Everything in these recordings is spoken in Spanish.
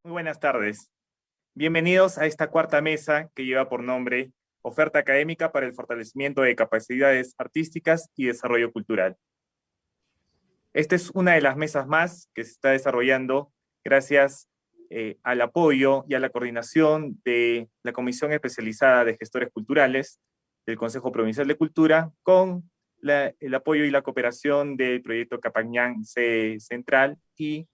Muy buenas tardes. Bienvenidos a esta cuarta mesa que lleva por nombre Oferta académica para el fortalecimiento de capacidades artísticas y desarrollo cultural. Esta es una de las mesas más que se está desarrollando gracias al apoyo y a la coordinación de la Comisión Especializada de Gestores Culturales del Consejo Provincial de Cultura con el apoyo y la cooperación del proyecto Capañán C Central y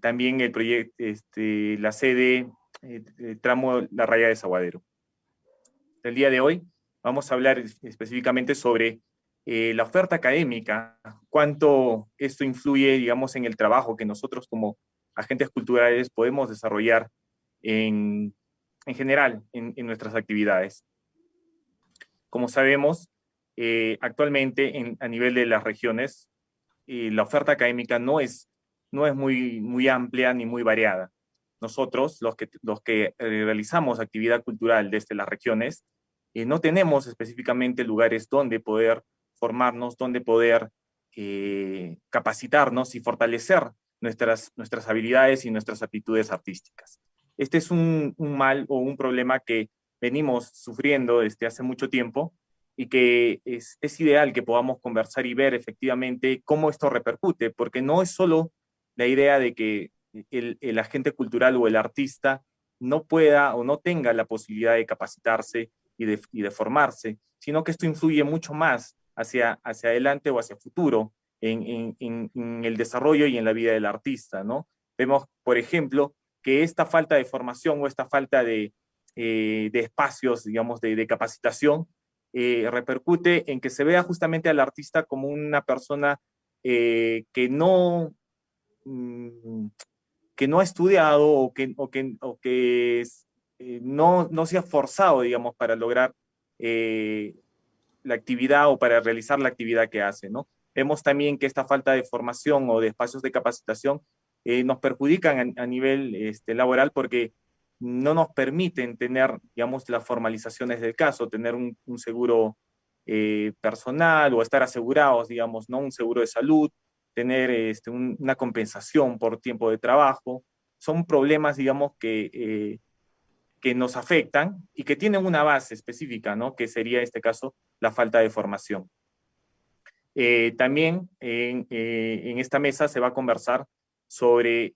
también el proyecto, la sede tramo La Raya de Saguadero. El día de hoy vamos a hablar específicamente sobre la oferta académica, cuánto esto influye, digamos, en el trabajo que nosotros como agentes culturales podemos desarrollar en general en nuestras actividades. Como sabemos, actualmente a nivel de las regiones, la oferta académica no es muy amplia ni muy variada. Nosotros, los que realizamos actividad cultural desde las regiones, no tenemos específicamente lugares donde poder formarnos, donde poder capacitarnos y fortalecer nuestras habilidades y nuestras aptitudes artísticas. Este es un mal o un problema que venimos sufriendo desde hace mucho tiempo y que es ideal que podamos conversar y ver efectivamente cómo esto repercute, porque no es solo la idea de que el agente cultural o el artista no pueda o no tenga la posibilidad de capacitarse y de formarse, sino que esto influye mucho más hacia adelante o hacia futuro en el desarrollo y en la vida del artista, ¿no? Vemos, por ejemplo, que esta falta de formación o esta falta de espacios, digamos, de capacitación, repercute en que se vea justamente al artista como una persona mm, que no ha estudiado o que no se ha esforzado, digamos, para lograr eh, la actividad o para realizar la actividad que hace, ¿no? Vemos también que esta falta de formación o de espacios de capacitación nos perjudican a nivel laboral porque no nos permiten tener, digamos, las formalizaciones del caso, tener un seguro personal o estar asegurados, digamos, ¿no? Un seguro de salud, tener una compensación por tiempo de trabajo. Son problemas, digamos, que nos afectan y que tienen una base específica, ¿no? Que sería, en este caso, la falta de formación. También en esta mesa se va a conversar sobre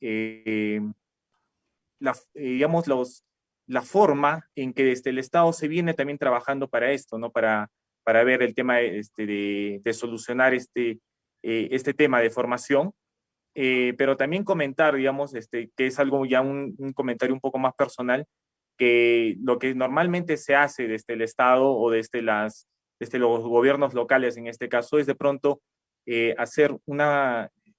digamos, la forma en que desde el Estado se viene también trabajando para esto, ¿no? Para ver el tema de solucionar este tema de formación, pero también comentar, digamos, que es algo ya un comentario un poco más personal, que lo que normalmente se hace desde el Estado o desde los gobiernos locales en este caso es de pronto hacer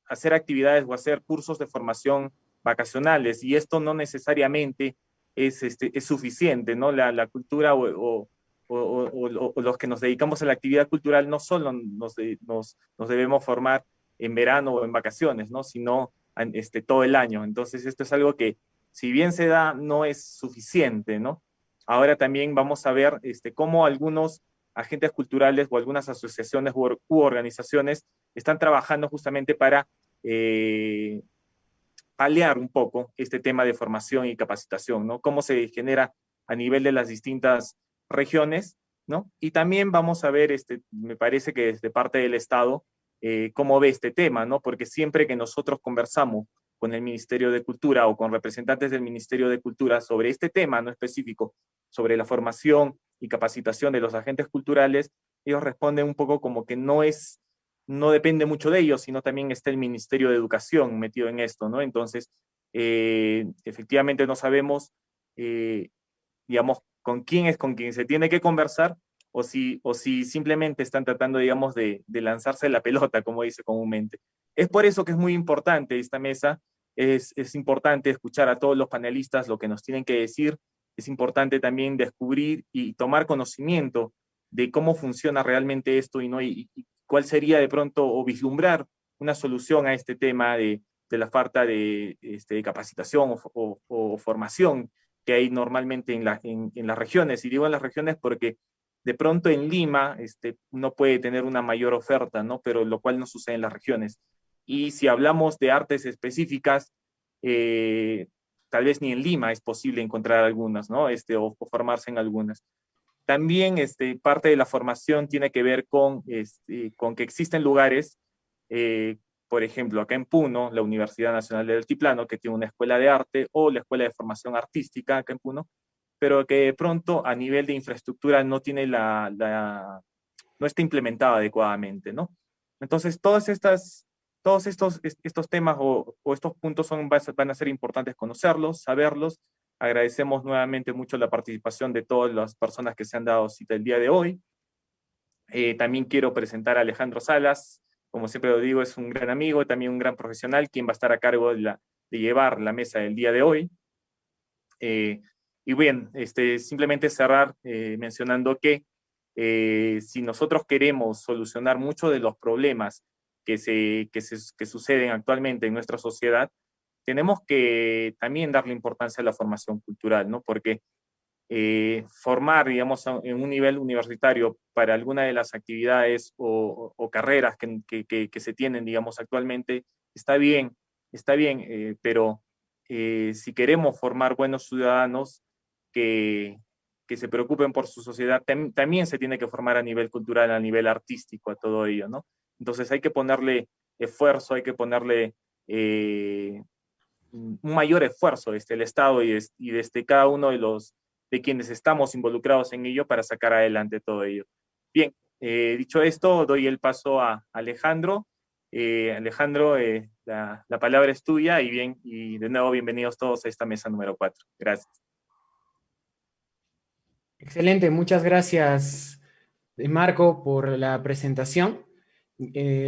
hacer actividades o hacer cursos de formación vacacionales, y esto no necesariamente es suficiente, ¿no? La cultura o los que nos dedicamos a la actividad cultural no solo nos debemos formar en verano o en vacaciones, ¿no? Sino todo el año. Entonces, esto es algo que, si bien se da, no es suficiente, ¿no? Ahora también vamos a ver cómo algunos agentes culturales o algunas asociaciones u organizaciones están trabajando justamente para eh, paliar un poco este tema de formación y capacitación, ¿no? Cómo se genera a nivel de las distintas regiones, ¿no? Y también vamos a ver, me parece que desde parte del Estado, cómo ve este tema, ¿no? Porque siempre que nosotros conversamos con el Ministerio de Cultura o con representantes del Ministerio de Cultura sobre este tema no específico, sobre la formación y capacitación de los agentes culturales, ellos responden un poco como que no depende mucho de ellos, sino también está el Ministerio de Educación metido en esto, ¿no? Entonces, efectivamente no sabemos, eh, digamos, con quién se tiene que conversar, o si simplemente están tratando, digamos, de lanzarse la pelota, como dice comúnmente. Es por eso que es muy importante esta mesa, es importante escuchar a todos los panelistas lo que nos tienen que decir, es importante también descubrir y tomar conocimiento de cómo funciona realmente esto y cuál sería de pronto o vislumbrar una solución a este tema de la falta de capacitación o formación que hay normalmente en las regiones. Y digo en las regiones porque de pronto en Lima uno puede tener una mayor oferta, ¿no? Pero lo cual no sucede en las regiones. Y si hablamos de artes específicas, tal vez ni en Lima es posible encontrar algunas, ¿no? O formarse en algunas. También parte de la formación tiene que ver con que existen lugares, por ejemplo, acá en Puno, la Universidad Nacional del Altiplano, que tiene una escuela de arte, o la Escuela de Formación Artística acá en Puno, pero que de pronto a nivel de infraestructura no tiene no está implementada adecuadamente, ¿no? Entonces, todos estos temas o estos puntos van a ser importantes conocerlos, saberlos. Agradecemos nuevamente mucho la participación de todas las personas que se han dado cita el día de hoy. También quiero presentar a Alejandro Salas. Como siempre lo digo, es un gran amigo, también un gran profesional, quien va a estar a cargo de llevar la mesa del día de hoy. Y bien, simplemente cerrar mencionando que si nosotros queremos solucionar muchos de los problemas que suceden actualmente en nuestra sociedad, tenemos que también darle importancia a la formación cultural, ¿no? Porque formar, digamos, en un nivel universitario para alguna de las actividades o carreras que se tienen, digamos, actualmente, está bien, pero si queremos formar buenos ciudadanos que, que se preocupen por su sociedad, también se tiene que formar a nivel cultural, a nivel artístico, a todo ello, ¿no? Entonces hay que ponerle esfuerzo, hay que ponerle un mayor esfuerzo desde el Estado y desde cada uno de quienes estamos involucrados en ello para sacar adelante todo ello. Bien, dicho esto, doy el paso a Alejandro. Alejandro, la palabra es tuya y de nuevo bienvenidos todos a esta mesa número 4. Gracias. Excelente, muchas gracias, Marco, por la presentación.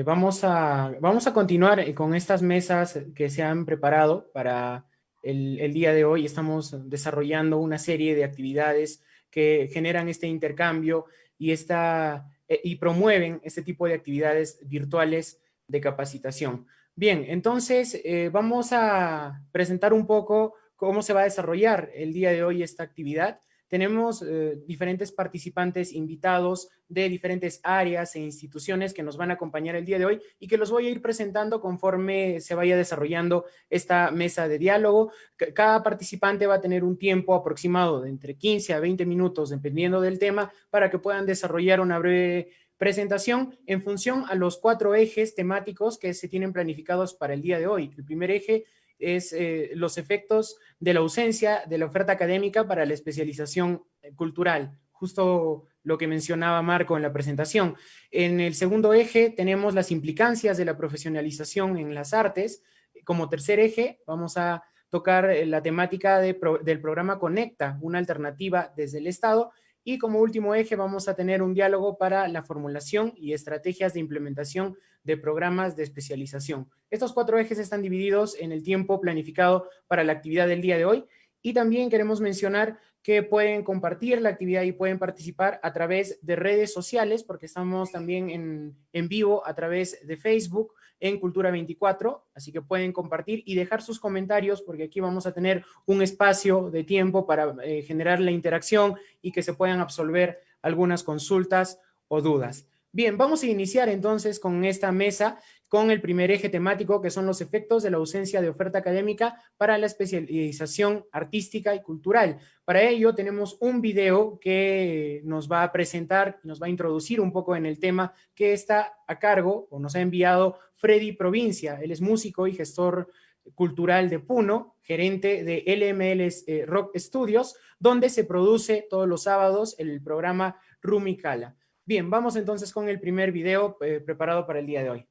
Vamos a continuar con estas mesas que se han preparado para el día de hoy. Estamos desarrollando una serie de actividades que generan este intercambio y promueven este tipo de actividades virtuales de capacitación. Bien, entonces vamos a presentar un poco cómo se va a desarrollar el día de hoy esta actividad. Tenemos diferentes participantes invitados de diferentes áreas e instituciones que nos van a acompañar el día de hoy y que los voy a ir presentando conforme se vaya desarrollando esta mesa de diálogo. Cada participante va a tener un tiempo aproximado de entre 15 a 20 minutos, dependiendo del tema, para que puedan desarrollar una breve presentación en función a los 4 ejes temáticos que se tienen planificados para el día de hoy. El primer eje es los efectos de la ausencia de la oferta académica para la especialización cultural, justo lo que mencionaba Marco en la presentación. En el segundo eje tenemos las implicancias de la profesionalización en las artes. Como tercer eje vamos a tocar la temática del programa Conecta, una alternativa desde el Estado. Y como último eje vamos a tener un diálogo para la formulación y estrategias de implementación de programas de especialización. Estos 4 ejes están divididos en el tiempo planificado para la actividad del día de hoy y también queremos mencionar que pueden compartir la actividad y pueden participar a través de redes sociales porque estamos también en vivo a través de Facebook en Cultura 24, así que pueden compartir y dejar sus comentarios porque aquí vamos a tener un espacio de tiempo para generar la interacción y que se puedan absolver algunas consultas o dudas. Bien, vamos a iniciar entonces con esta mesa con el primer eje temático que son los efectos de la ausencia de oferta académica para la especialización artística y cultural. Para ello tenemos un video que nos va a presentar, nos va a introducir un poco en el tema que está a cargo o nos ha enviado Freddy Provincia. Él es músico y gestor cultural de Puno, gerente de LML Rock Studios, donde se produce todos los sábados el programa Rumicala. Bien, vamos entonces con el primer video preparado para el día de hoy.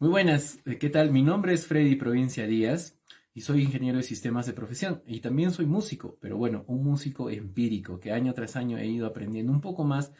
Muy buenas, ¿qué tal? Mi nombre es Freddy Provincia Díaz y soy ingeniero de sistemas de profesión y también soy músico, pero bueno, un músico empírico que año tras año he ido aprendiendo un poco más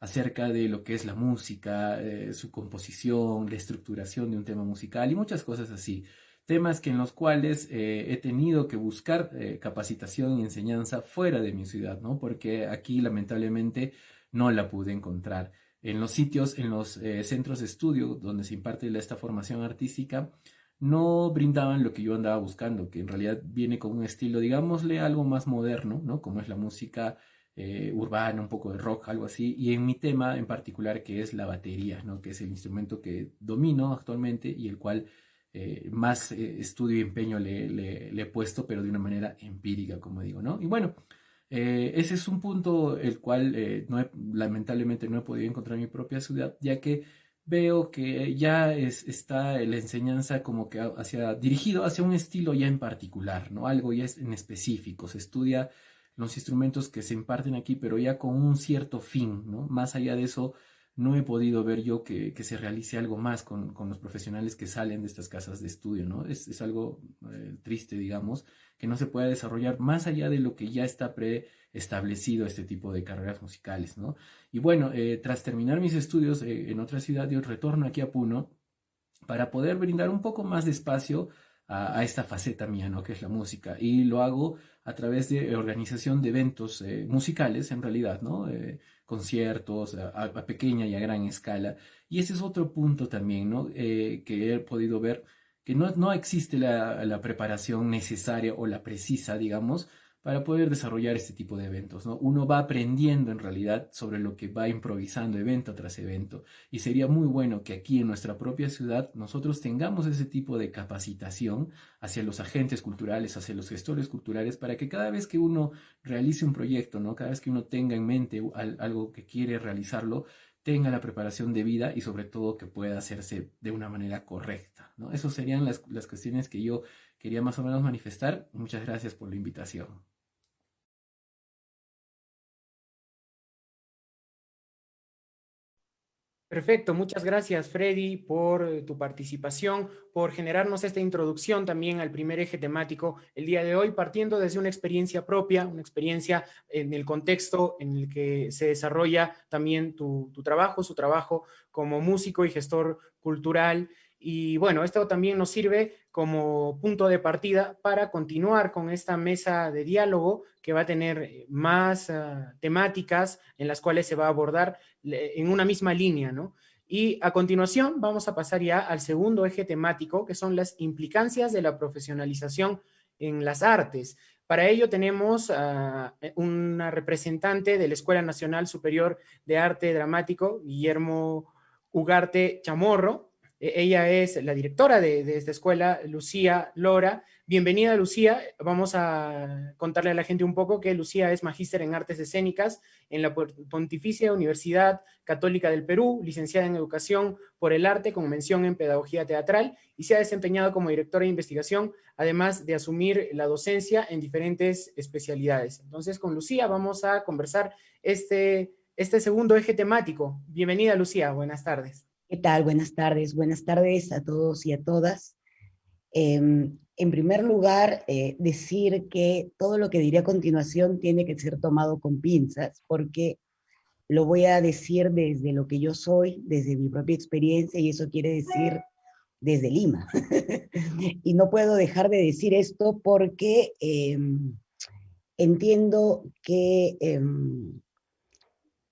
acerca de lo que es la música, su composición, la estructuración de un tema musical y muchas cosas así. Temas que en los cuales he tenido que buscar capacitación y enseñanza fuera de mi ciudad, ¿no? Porque aquí lamentablemente no la pude encontrar. En los sitios, en los centros de estudio donde se imparte esta formación artística, no brindaban lo que yo andaba buscando, que en realidad viene con un estilo, digámosle, algo más moderno, ¿no? Como es la música urbana, un poco de rock, algo así, y en mi tema en particular que es la batería, ¿no? Que es el instrumento que domino actualmente y el cual más estudio y empeño le he puesto, pero de una manera empírica, como digo, ¿no? Y bueno, ese es un punto el cual lamentablemente no he podido encontrar en mi propia ciudad, ya que veo que ya está la enseñanza como que dirigido hacia un estilo ya en particular, ¿no? Algo ya en específico, se estudia los instrumentos que se imparten aquí, pero ya con un cierto fin, ¿no? Más allá de eso, no he podido ver yo que se realice algo más con los profesionales que salen de estas casas de estudio, ¿no? Es algo triste, digamos, que no se pueda desarrollar más allá de lo que ya está preestablecido este tipo de carreras musicales, ¿no? Y bueno, tras terminar mis estudios en otra ciudad, yo retorno aquí a Puno para poder brindar un poco más de espacio a esta faceta mía, ¿no? Que es la música. Y lo hago a través de organización de eventos musicales, en realidad, ¿no? Conciertos a pequeña y a gran escala. Y ese es otro punto también, ¿no? Que he podido ver que no existe la preparación necesaria o la precisa, digamos, para poder desarrollar este tipo de eventos, ¿no? Uno va aprendiendo en realidad sobre lo que va improvisando evento tras evento. Y sería muy bueno que aquí en nuestra propia ciudad nosotros tengamos ese tipo de capacitación hacia los agentes culturales, hacia los gestores culturales, para que cada vez que uno realice un proyecto, ¿no? Cada vez que uno tenga en mente algo que quiere realizarlo, tenga la preparación debida y sobre todo que pueda hacerse de una manera correcta, ¿no? Esas serían las cuestiones que yo quería más o menos manifestar. Muchas gracias por la invitación. Perfecto, muchas gracias Freddy por tu participación, por generarnos esta introducción también al primer eje temático el día de hoy, partiendo desde una experiencia propia, una experiencia en el contexto en el que se desarrolla también tu trabajo, su trabajo como músico y gestor cultural. Y bueno, esto también nos sirve como punto de partida para continuar con esta mesa de diálogo que va a tener más temáticas en las cuales se va a abordar en una misma línea, ¿no? Y a continuación vamos a pasar ya al segundo eje temático, que son las implicancias de la profesionalización en las artes. Para ello tenemos una representante de la Escuela Nacional Superior de Arte Dramático, Guillermo Ugarte Chamorro. Ella es la directora de esta escuela, Lucía Lora. Bienvenida, Lucía. Vamos a contarle a la gente un poco que Lucía es magíster en artes escénicas en la Pontificia Universidad Católica del Perú, licenciada en Educación por el Arte con mención en Pedagogía Teatral y se ha desempeñado como directora de investigación, además de asumir la docencia en diferentes especialidades. Entonces, con Lucía vamos a conversar este segundo eje temático. Bienvenida, Lucía. Buenas tardes. ¿Qué tal? Buenas tardes a todos y a todas. En primer lugar, decir que todo lo que diré a continuación tiene que ser tomado con pinzas, porque lo voy a decir desde lo que yo soy, desde mi propia experiencia, y eso quiere decir desde Lima. Y no puedo dejar de decir esto porque entiendo que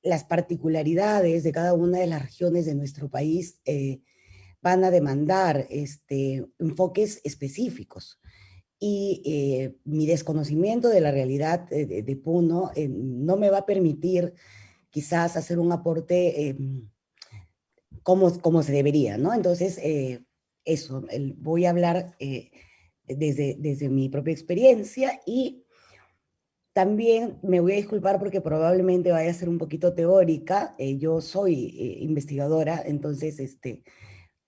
las particularidades de cada una de las regiones de nuestro país van a demandar enfoques específicos. Y mi desconocimiento de la realidad de Puno no me va a permitir quizás hacer un aporte como se debería, ¿no? Entonces, eso, voy a hablar desde mi propia experiencia y también me voy a disculpar porque probablemente vaya a ser un poquito teórica. Yo soy investigadora, entonces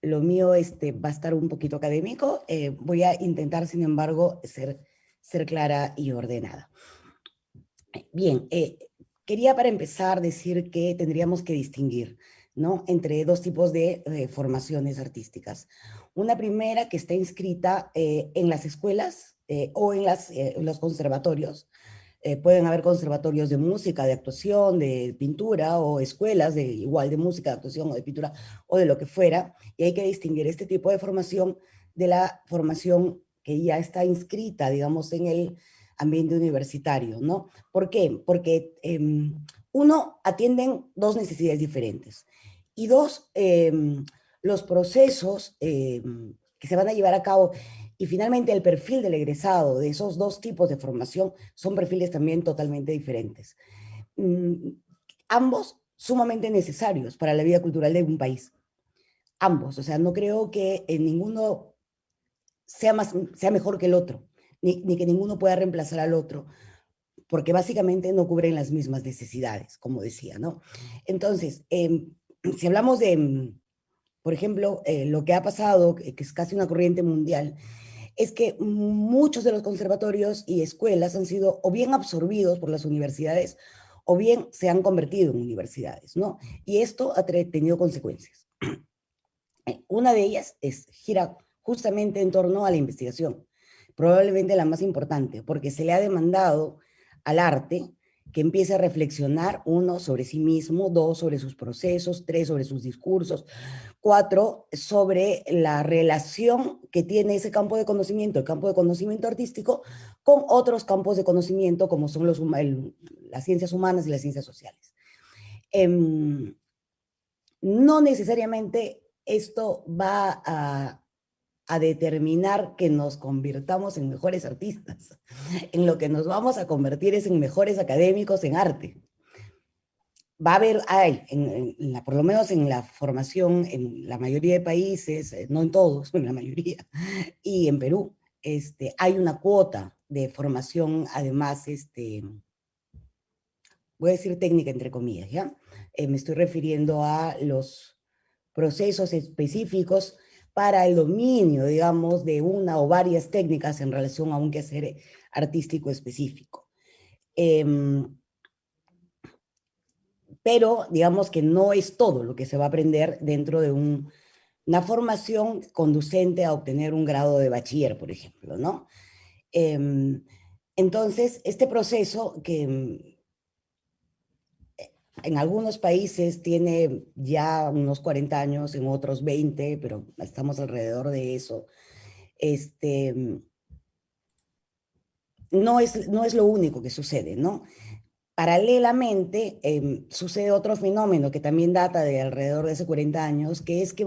lo mío va a estar un poquito académico. Voy a intentar, sin embargo, ser clara y ordenada. Bien, quería para empezar decir que tendríamos que distinguir, ¿no?, entre dos tipos de formaciones artísticas. Una primera que está inscrita en las escuelas o en los conservatorios. Pueden haber conservatorios de música, de actuación, de pintura, o escuelas igual de música, de actuación o de pintura, o de lo que fuera, y hay que distinguir este tipo de formación de la formación que ya está inscrita, digamos, en el ambiente universitario, ¿no? ¿Por qué? Porque uno, atienden dos necesidades diferentes, y dos, los procesos que se van a llevar a cabo. Y finalmente el perfil del egresado de esos dos tipos de formación son perfiles también totalmente diferentes. ambos sumamente necesarios para la vida cultural de un país. Ambos, o sea, no creo que ninguno sea mejor que el otro, ni que ninguno pueda reemplazar al otro, porque básicamente no cubren las mismas necesidades, como decía, ¿no? Entonces, si hablamos de, por ejemplo, lo que ha pasado, que es casi una corriente mundial, es que muchos de los conservatorios y escuelas han sido o bien absorbidos por las universidades o bien se han convertido en universidades, ¿no? Y esto ha tenido consecuencias. Una de ellas gira justamente en torno a la investigación, probablemente la más importante, porque se le ha demandado al arte que empiece a reflexionar, 1, sobre sí mismo, 2, sobre sus procesos, 3, sobre sus discursos, 4, sobre la relación que tiene ese campo de conocimiento, el campo de conocimiento artístico, con otros campos de conocimiento como son las ciencias humanas y las ciencias sociales. No necesariamente esto va a determinar que nos convirtamos en mejores artistas. En lo que nos vamos a convertir es en mejores académicos en arte. Va a haber, por lo menos en la formación, en la mayoría de países, no en todos, en la mayoría, y en Perú, hay una cuota de formación, además, voy a decir técnica entre comillas, ¿ya? Me estoy refiriendo a los procesos específicos para el dominio, digamos, de una o varias técnicas en relación a un quehacer artístico específico. Pero digamos que no es todo lo que se va a aprender dentro de una formación conducente a obtener un grado de bachiller, por ejemplo, ¿no? Entonces, este proceso que en algunos países tiene ya unos 40 años, en otros 20, pero estamos alrededor de eso. No es lo único que sucede, ¿no? Paralelamente, sucede otro fenómeno que también data de alrededor de hace 40 años, que es que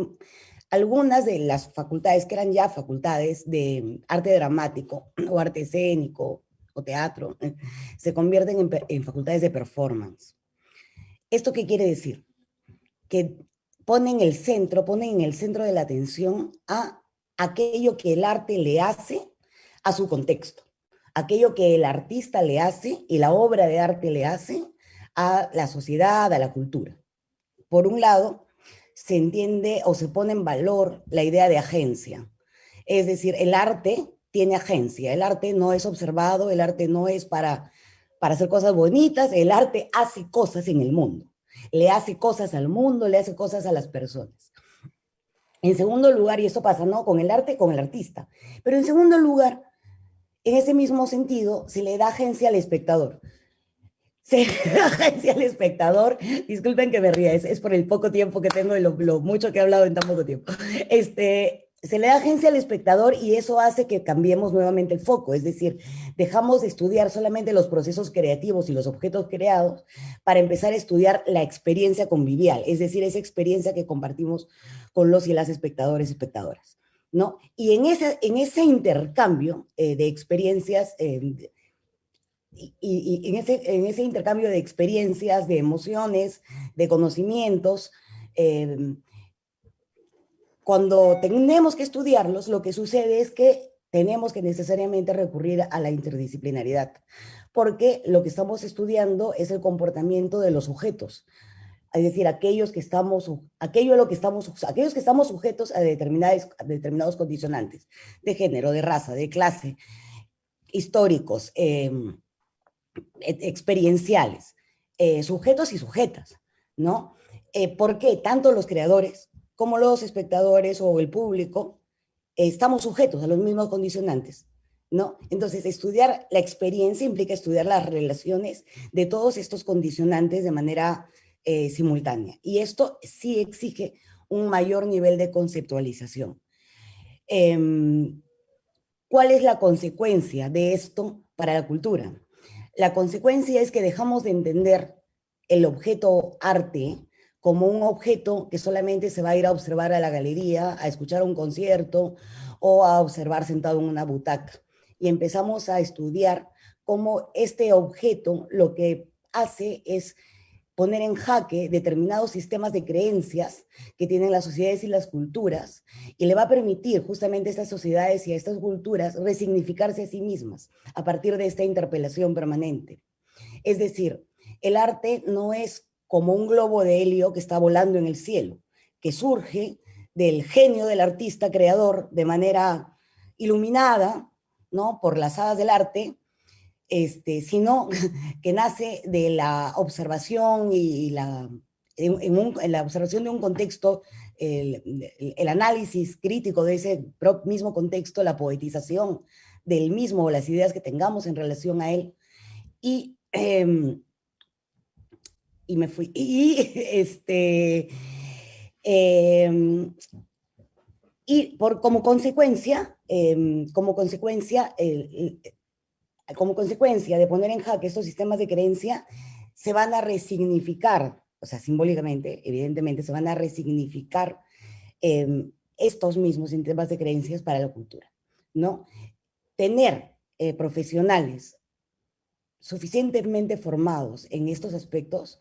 algunas de las facultades, que eran ya facultades de arte dramático o arte escénico o teatro, se convierten en facultades de performance. ¿Esto qué quiere decir? Que ponen en el centro de la atención a aquello que el arte le hace a su contexto, aquello que el artista le hace y la obra de arte le hace a la sociedad, a la cultura. Por un lado, se entiende o se pone en valor la idea de agencia. Es decir, el arte tiene agencia, el arte no es observado, el arte no es para hacer cosas bonitas, el arte hace cosas en el mundo, le hace cosas al mundo, le hace cosas a las personas. En segundo lugar, y esto pasa, ¿no?, con el arte, con el artista, pero en segundo lugar, en ese mismo sentido, se le da agencia al espectador. Se le da agencia al espectador, disculpen que me ría, es por el poco tiempo que tengo y lo mucho que he hablado en tan poco tiempo. Se le da agencia al espectador y eso hace que cambiemos nuevamente el foco, es decir, dejamos de estudiar solamente los procesos creativos y los objetos creados para empezar a estudiar la experiencia convivial, es decir, esa experiencia que compartimos con los y las espectadores y espectadoras, ¿no? Y en ese intercambio de experiencias, y en ese intercambio de experiencias, de emociones, de conocimientos, cuando tenemos que estudiarlos, lo que sucede es que tenemos que necesariamente recurrir a la interdisciplinaridad, porque lo que estamos estudiando es el comportamiento de los sujetos, es decir, aquellos que estamos sujetos a determinados condicionantes de género, de raza, de clase, históricos, experienciales, sujetos y sujetas, ¿no? ¿Por qué? Tanto los creadores como los espectadores o el público estamos sujetos a los mismos condicionantes, ¿no? Entonces, estudiar la experiencia implica estudiar las relaciones de todos estos condicionantes de manera simultánea. Y esto sí exige un mayor nivel de conceptualización. ¿Cuál es la consecuencia de esto para la cultura? La consecuencia es que dejamos de entender el objeto arte como un objeto que solamente se va a ir a observar a la galería, a escuchar un concierto o a observar sentado en una butaca. Y empezamos a estudiar cómo este objeto lo que hace es poner en jaque determinados sistemas de creencias que tienen las sociedades y las culturas, y le va a permitir justamente a estas sociedades y a estas culturas resignificarse a sí mismas a partir de esta interpelación permanente. Es decir, el arte no es como un globo de helio que está volando en el cielo, que surge del genio del artista creador de manera iluminada, ¿no?, por las hadas del arte, sino que nace de la observación y en la observación de un contexto, el análisis crítico de ese mismo contexto, la poetización del mismo, o las ideas que tengamos en relación a él, y me fui, y como consecuencia de poner en jaque estos sistemas de creencia, se van a resignificar, o sea, simbólicamente, evidentemente, se van a resignificar estos mismos sistemas de creencias para la cultura, ¿no? Tener profesionales suficientemente formados en estos aspectos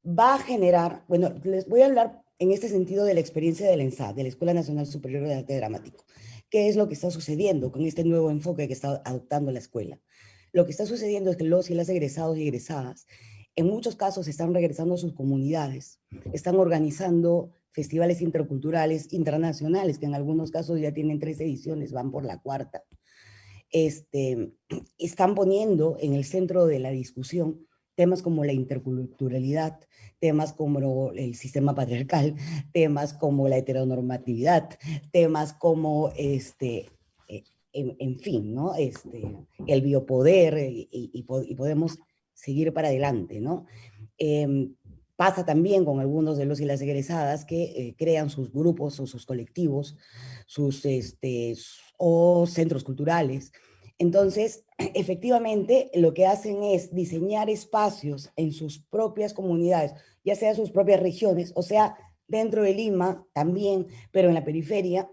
va a generar, bueno, les voy a hablar en este sentido de la experiencia de la ENSAD, de la Escuela Nacional Superior de Arte Dramático. ¿Qué es lo que está sucediendo con este nuevo enfoque que está adoptando la escuela? Lo que está sucediendo es que los y las egresados y egresadas, en muchos casos, están regresando a sus comunidades, están organizando festivales interculturales internacionales, que en algunos casos ya tienen 3 ediciones, van por la 4ª. Están poniendo en el centro de la discusión temas como la interculturalidad, temas como el sistema patriarcal, temas como la heteronormatividad, temas como, en fin, ¿no? El biopoder, y podemos seguir para adelante, ¿no? Pasa también con algunos de los y las egresadas que crean sus grupos o sus colectivos, o centros culturales. Entonces, efectivamente, lo que hacen es diseñar espacios en sus propias comunidades, ya sea sus propias regiones, o sea, dentro de Lima también, pero en la periferia,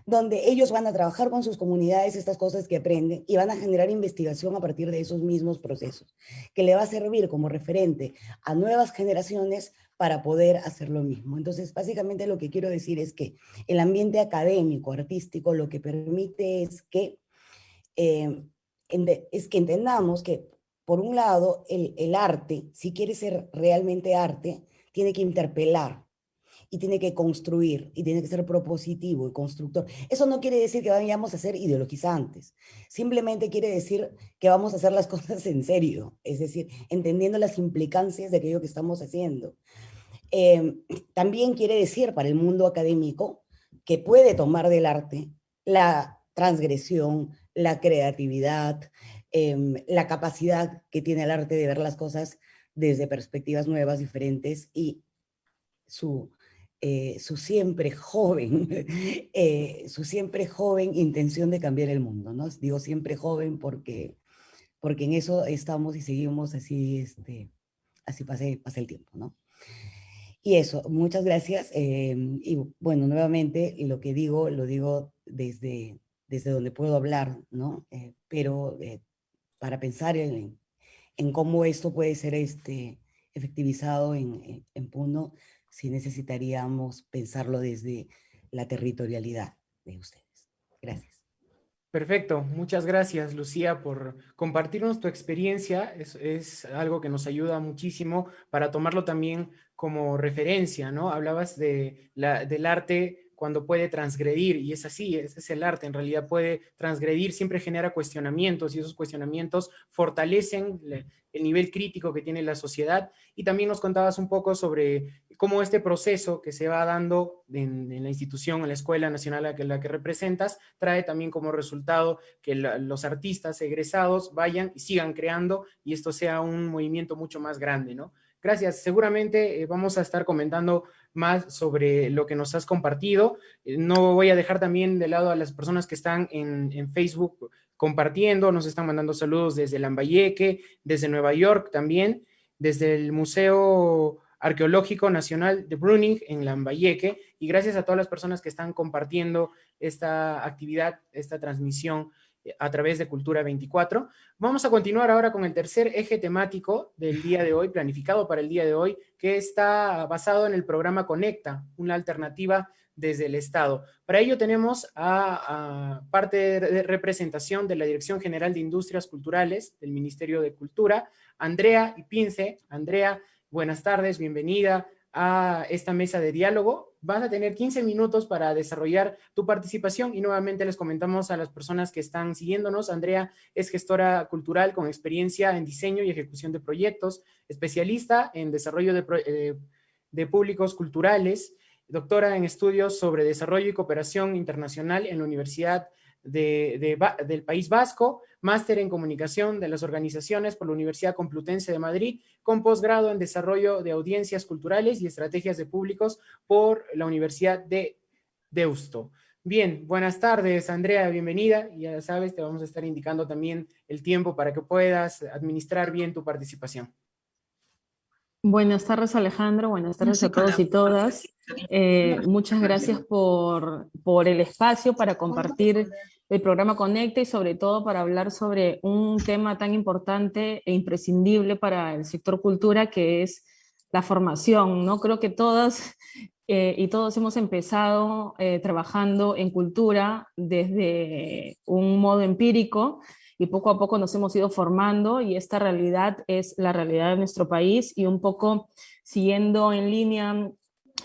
donde ellos van a trabajar con sus comunidades estas cosas que aprenden y van a generar investigación a partir de esos mismos procesos, que le va a servir como referente a nuevas generaciones para poder hacer lo mismo. Entonces, básicamente lo que quiero decir es que el ambiente académico, artístico, lo que permite es que entendamos que, por un lado, el arte, si quiere ser realmente arte, tiene que interpelar y tiene que construir y tiene que ser propositivo y constructor. Eso no quiere decir que vayamos a ser ideologizantes, simplemente quiere decir que vamos a hacer las cosas en serio, es decir, entendiendo las implicancias de aquello que estamos haciendo. También quiere decir para el mundo académico que puede tomar del arte la transgresión, la creatividad, la capacidad que tiene el arte de ver las cosas desde perspectivas nuevas, diferentes, y su siempre joven, su siempre joven intención de cambiar el mundo, ¿no? Digo siempre joven porque en eso estamos y seguimos así, así pase el tiempo, ¿no? Y eso, muchas gracias. Y bueno, nuevamente lo que digo, lo digo desde donde puedo hablar, ¿no? Pero para pensar en cómo esto puede ser efectivizado en Puno, sí necesitaríamos pensarlo desde la territorialidad de ustedes. Gracias. Perfecto, muchas gracias, Lucía, por compartirnos tu experiencia. Es algo que nos ayuda muchísimo para tomarlo también como referencia, ¿no? Hablabas del arte cuando puede transgredir, y es así, ese es el arte, en realidad puede transgredir, siempre genera cuestionamientos, y esos cuestionamientos fortalecen el nivel crítico que tiene la sociedad. Y también nos contabas un poco sobre cómo este proceso que se va dando en la institución, en la Escuela Nacional a la que representas, trae también como resultado que los artistas egresados vayan y sigan creando, y esto sea un movimiento mucho más grande, ¿no? Gracias. Seguramente vamos a estar comentando más sobre lo que nos has compartido. No voy a dejar también de lado a las personas que están en Facebook compartiendo, nos están mandando saludos desde Lambayeque, desde Nueva York también, desde el Museo Arqueológico Nacional de Bruning en Lambayeque, y gracias a todas las personas que están compartiendo esta actividad, esta transmisión a través de Cultura 24. Vamos a continuar ahora con el tercer eje temático del día de hoy, planificado para el día de hoy, que está basado en el programa Conecta, una alternativa desde el Estado. Para ello tenemos a parte de representación de la Dirección General de Industrias Culturales del Ministerio de Cultura, Andrea Ipince. Andrea, buenas tardes, bienvenida a esta mesa de diálogo. Vas a tener 15 minutos para desarrollar tu participación y nuevamente les comentamos a las personas que están siguiéndonos. Andrea es gestora cultural con experiencia en diseño y ejecución de proyectos, especialista en desarrollo de públicos culturales, doctora en estudios sobre desarrollo y cooperación internacional en la Universidad del País Vasco, máster en comunicación de las organizaciones por la Universidad Complutense de Madrid, con posgrado en desarrollo de audiencias culturales y estrategias de públicos por la Universidad de Deusto. Bien, buenas tardes, Andrea, bienvenida. Ya sabes, te vamos a estar indicando también el tiempo para que puedas administrar bien tu participación. Buenas tardes, Alejandro. Buenas tardes a todos y todas. Muchas gracias por el espacio para compartir el programa Conecta y sobre todo para hablar sobre un tema tan importante e imprescindible para el sector cultura, que es la formación, ¿no? Creo que todas y todos hemos empezado trabajando en cultura desde un modo empírico, y poco a poco nos hemos ido formando, y esta realidad es la realidad de nuestro país, y un poco siguiendo en línea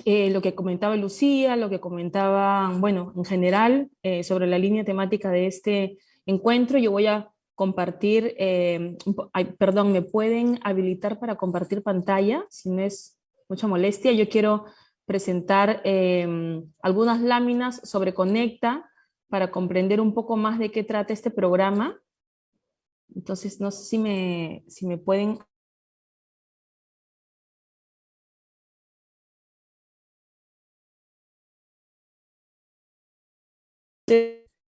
lo que comentaba Lucía, lo que comentaba, bueno, en general, sobre la línea temática de este encuentro. Yo voy a compartir, perdón, ¿me pueden habilitar para compartir pantalla? Si no es mucha molestia. Yo quiero presentar algunas láminas sobre Conecta para comprender un poco más de qué trata este programa. Entonces, no sé si me pueden...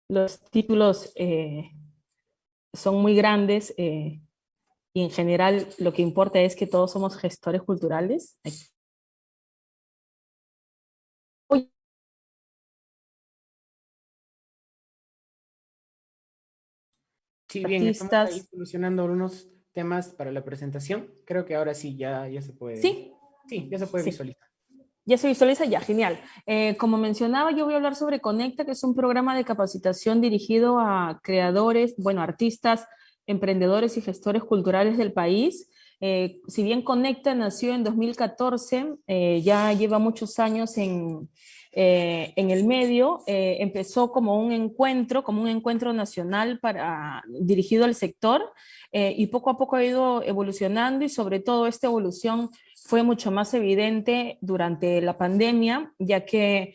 Los títulos son muy grandes y en general lo que importa es que todos somos gestores culturales. Sí, bien, estamos ahí solucionando algunos temas para la presentación. Creo que ahora sí, ya se puede. ¿Sí? Sí, ya se puede visualizar. Ya se visualiza, ya, genial. Como mencionaba, yo voy a hablar sobre Conecta, que es un programa de capacitación dirigido a creadores, bueno, artistas, emprendedores y gestores culturales del país. Si bien Conecta nació en 2014, ya lleva muchos años en el medio. Empezó como un encuentro nacional dirigido al sector, y poco a poco ha ido evolucionando, y sobre todo esta evolución fue mucho más evidente durante la pandemia, ya que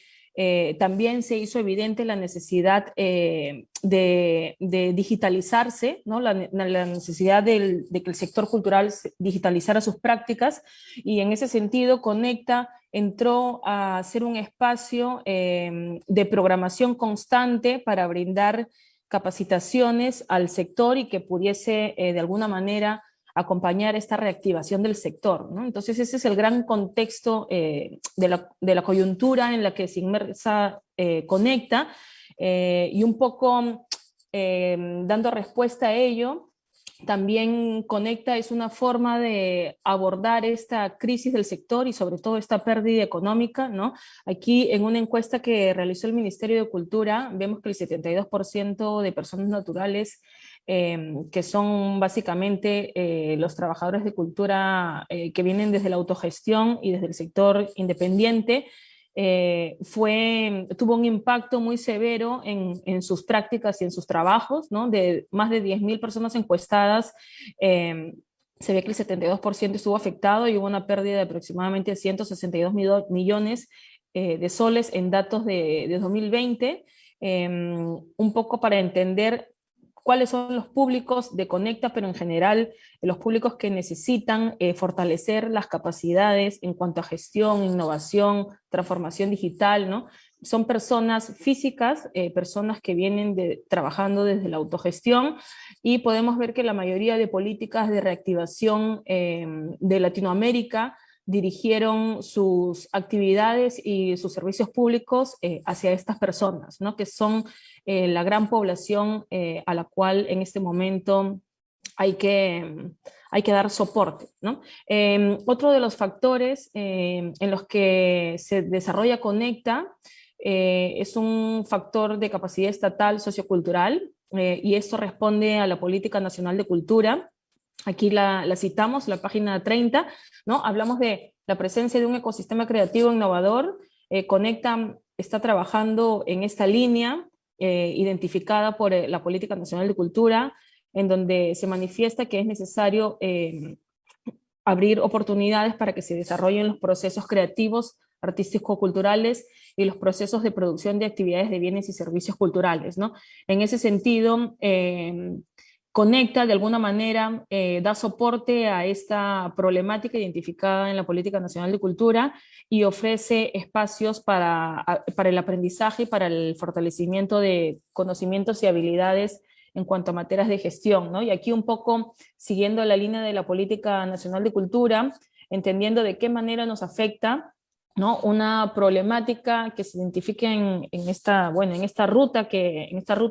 también se hizo evidente la necesidad de digitalizarse, ¿no? La necesidad de que el sector cultural digitalizara sus prácticas, y en ese sentido Conecta entró a ser un espacio de programación constante para brindar capacitaciones al sector y que pudiese de alguna manera acompañar esta reactivación del sector, ¿no? Entonces ese es el gran contexto de la coyuntura en la que se inmersa Conecta, y un poco dando respuesta a ello. También Conecta es una forma de abordar esta crisis del sector y sobre todo esta pérdida económica, ¿no? Aquí, en una encuesta que realizó el Ministerio de Cultura, vemos que el 72% de personas naturales, que son básicamente los trabajadores de cultura que vienen desde la autogestión y desde el sector independiente, tuvo un impacto muy severo en sus prácticas y en sus trabajos, ¿no? De más de 10.000 personas encuestadas, se ve que el 72% estuvo afectado y hubo una pérdida de aproximadamente 162 millones de soles en datos de 2020, un poco para entender cuáles son los públicos de Conecta, pero en general los públicos que necesitan fortalecer las capacidades en cuanto a gestión, innovación, transformación digital, ¿no? Son personas físicas, personas que vienen trabajando desde la autogestión, y podemos ver que la mayoría de políticas de reactivación de Latinoamérica dirigieron sus actividades y sus servicios públicos hacia estas personas, ¿no? Que son la gran población a la cual en este momento hay que dar soporte, ¿no? Otro de los factores en los que se desarrolla Conecta es un factor de capacidad estatal sociocultural, y esto responde a la Política Nacional de Cultura. Aquí la citamos, la página 30, ¿no? Hablamos de la presencia de un ecosistema creativo innovador. Conecta está trabajando en esta línea identificada por la Política Nacional de Cultura, en donde se manifiesta que es necesario abrir oportunidades para que se desarrollen los procesos creativos, artístico-culturales y los procesos de producción de actividades de bienes y servicios culturales, ¿no? En ese sentido, Conecta de alguna manera, da soporte a esta problemática identificada en la Política Nacional de Cultura y ofrece espacios para el aprendizaje y para el fortalecimiento de conocimientos y habilidades en cuanto a materias de gestión, ¿no? Y aquí un poco siguiendo la línea de la Política Nacional de Cultura, entendiendo de qué manera nos afecta, ¿no? Una problemática que se identifica en esta ruta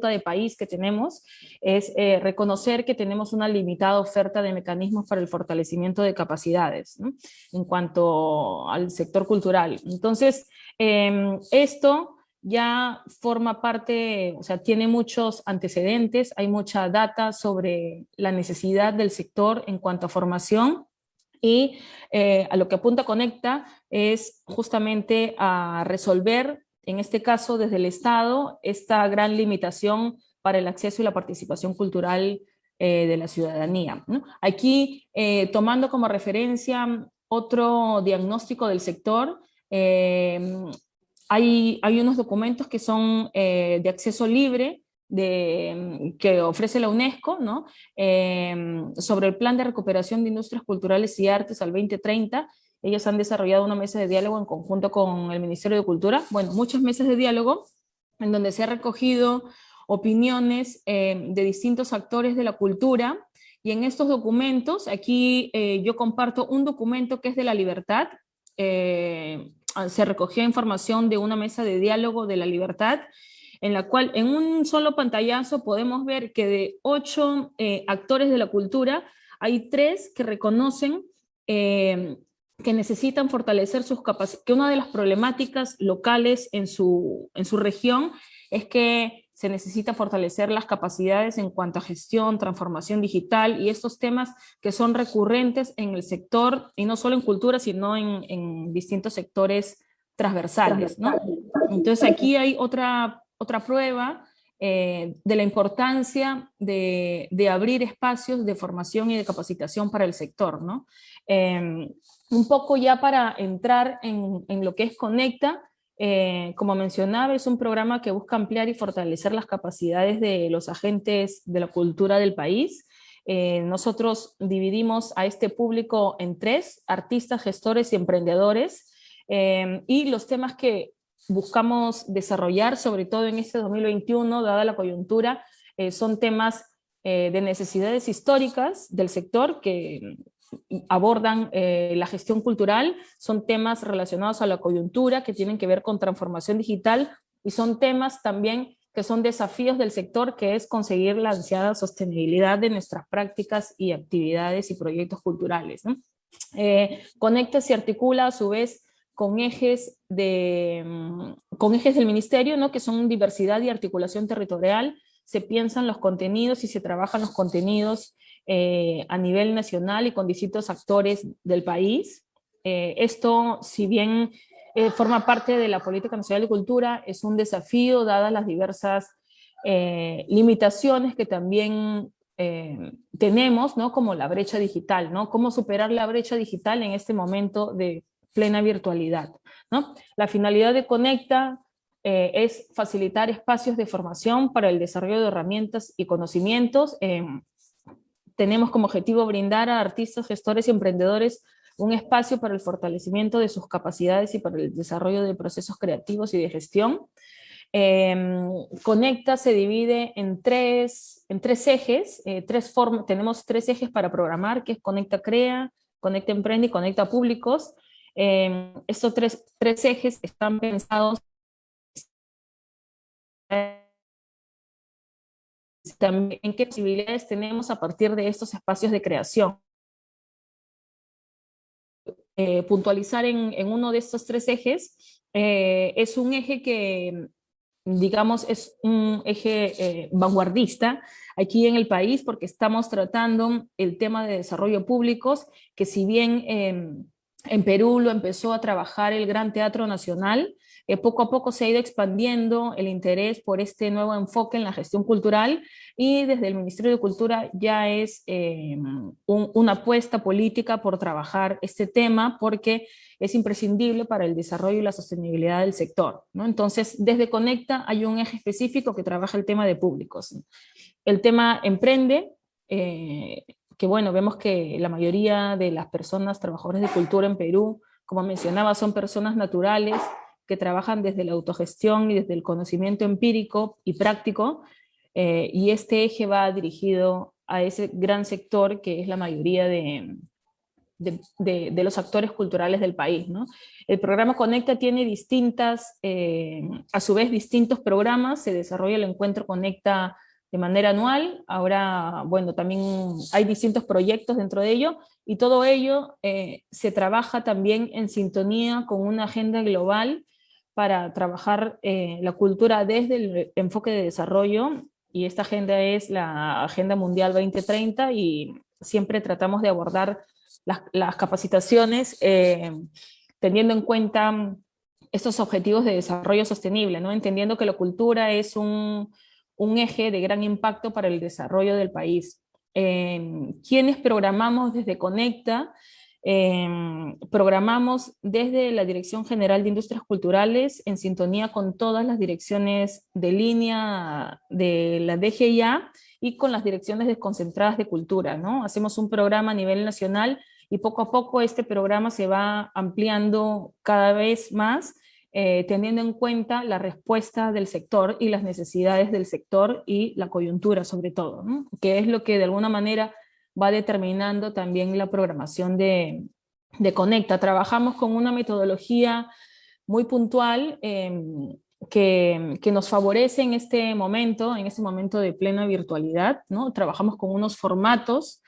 de país que tenemos, es reconocer que tenemos una limitada oferta de mecanismos para el fortalecimiento de capacidades, ¿no? En cuanto al sector cultural. Entonces, esto ya forma parte, o sea, tiene muchos antecedentes, hay mucha data sobre la necesidad del sector en cuanto a formación, y a lo que apunta Conecta es justamente a resolver, en este caso desde el Estado, esta gran limitación para el acceso y la participación cultural de la ciudadanía, ¿no? Aquí, tomando como referencia otro diagnóstico del sector, hay unos documentos que son de acceso libre, que ofrece la UNESCO, ¿no? Sobre el Plan de Recuperación de Industrias Culturales y Artes al 2030. Ellos han desarrollado una mesa de diálogo en conjunto con el Ministerio de Cultura, bueno, muchas mesas de diálogo en donde se ha recogido opiniones de distintos actores de la cultura, y en estos documentos, aquí yo comparto un documento que es de La Libertad. Se recogió información de una mesa de diálogo de La Libertad, en la cual en un solo pantallazo podemos ver que de 8 actores de la cultura, hay 3 que reconocen que necesitan fortalecer sus capacidades, que una de las problemáticas locales en su región es que se necesita fortalecer las capacidades en cuanto a gestión, transformación digital y estos temas que son recurrentes en el sector, y no solo en cultura, sino en distintos sectores transversales, ¿no? Entonces aquí hay otra prueba de la importancia de abrir espacios de formación y de capacitación para el sector, ¿no? Un poco ya para entrar en lo que es Conecta, como mencionaba, es un programa que busca ampliar y fortalecer las capacidades de los agentes de la cultura del país. Nosotros dividimos a este público en 3: artistas, gestores y emprendedores, y los temas que buscamos desarrollar, sobre todo en este 2021, dada la coyuntura, son temas de necesidades históricas del sector que abordan la gestión cultural, son temas relacionados a la coyuntura que tienen que ver con transformación digital, y son temas también que son desafíos del sector, que es conseguir la ansiada sostenibilidad de nuestras prácticas y actividades y proyectos culturales, ¿no? Conecta se articula a su vez con ejes del ministerio, ¿no? Que son diversidad y articulación territorial. Se piensan los contenidos y se trabajan los contenidos a nivel nacional y con distintos actores del país. Esto, si bien forma parte de la Política Nacional de Cultura, es un desafío dadas las diversas limitaciones que también tenemos, ¿no? Como la brecha digital, ¿no? Cómo superar la brecha digital en este momento de plena virtualidad, ¿no? La finalidad de Conecta es facilitar espacios de formación para el desarrollo de herramientas y conocimientos. Tenemos como objetivo brindar a artistas, gestores y emprendedores un espacio para el fortalecimiento de sus capacidades y para el desarrollo de procesos creativos y de gestión. Conecta se divide en tres ejes, tenemos 3 ejes para programar, que es Conecta Crea, Conecta Emprende y Conecta Públicos. Estos tres ejes están pensados también en qué posibilidades tenemos a partir de estos espacios de creación. Puntualizar en uno de estos tres ejes, es un eje que, digamos, es un eje vanguardista aquí en el país, porque estamos tratando el tema de desarrollo públicos, que si bien en Perú lo empezó a trabajar el Gran Teatro Nacional, poco a poco se ha ido expandiendo el interés por este nuevo enfoque en la gestión cultural, y desde el Ministerio de Cultura ya es una apuesta política por trabajar este tema, porque es imprescindible para el desarrollo y la sostenibilidad del sector, ¿no? Entonces, desde Conecta hay un eje específico que trabaja el tema de públicos. El tema Emprende, que bueno, vemos que la mayoría de las personas trabajadoras de cultura en Perú, como mencionaba, son personas naturales que trabajan desde la autogestión y desde el conocimiento empírico y práctico, y este eje va dirigido a ese gran sector que es la mayoría de los actores culturales del país, ¿no? El programa Conecta tiene a su vez distintos programas, se desarrolla el encuentro Conecta de manera anual, ahora, bueno, también hay distintos proyectos dentro de ello, y todo ello se trabaja también en sintonía con una agenda global para trabajar la cultura desde el enfoque de desarrollo, y esta agenda es la Agenda Mundial 2030, y siempre tratamos de abordar las capacitaciones teniendo en cuenta estos objetivos de desarrollo sostenible, ¿no? Entendiendo que la cultura es un eje de gran impacto para el desarrollo del país. ¿Quiénes programamos desde Conecta? Programamos desde la Dirección General de Industrias Culturales, en sintonía con todas las direcciones de línea de la DGIA y con las direcciones desconcentradas de cultura, ¿no? Hacemos un programa a nivel nacional, y poco a poco este programa se va ampliando cada vez más, teniendo en cuenta la respuesta del sector y las necesidades del sector y la coyuntura sobre todo, ¿no? Que es lo que de alguna manera va determinando también la programación de Conecta. Trabajamos con una metodología muy puntual que nos favorece en este momento de plena virtualidad, ¿no? Trabajamos con unos formatos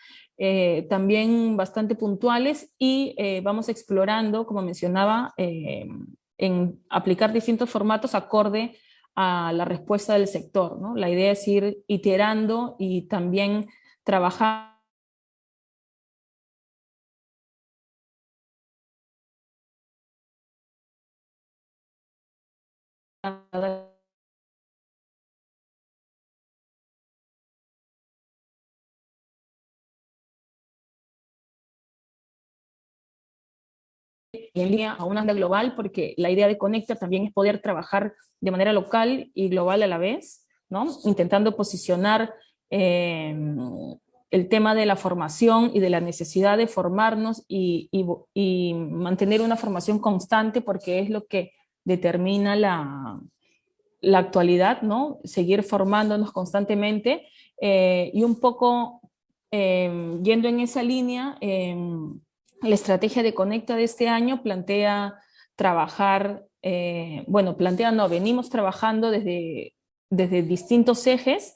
también bastante puntuales, y vamos explorando, como mencionaba, en aplicar distintos formatos acorde a la respuesta del sector, ¿no? La idea es ir iterando y también trabajar en línea a una agenda global, porque la idea de Conecta también es poder trabajar de manera local y global a la vez, ¿no? Intentando posicionar el tema de la formación y de la necesidad de formarnos y mantener una formación constante, porque es lo que determina la actualidad, ¿no? Seguir formándonos constantemente, y un poco yendo en esa línea, la estrategia de Conecta de este año plantea trabajar, venimos trabajando desde distintos ejes.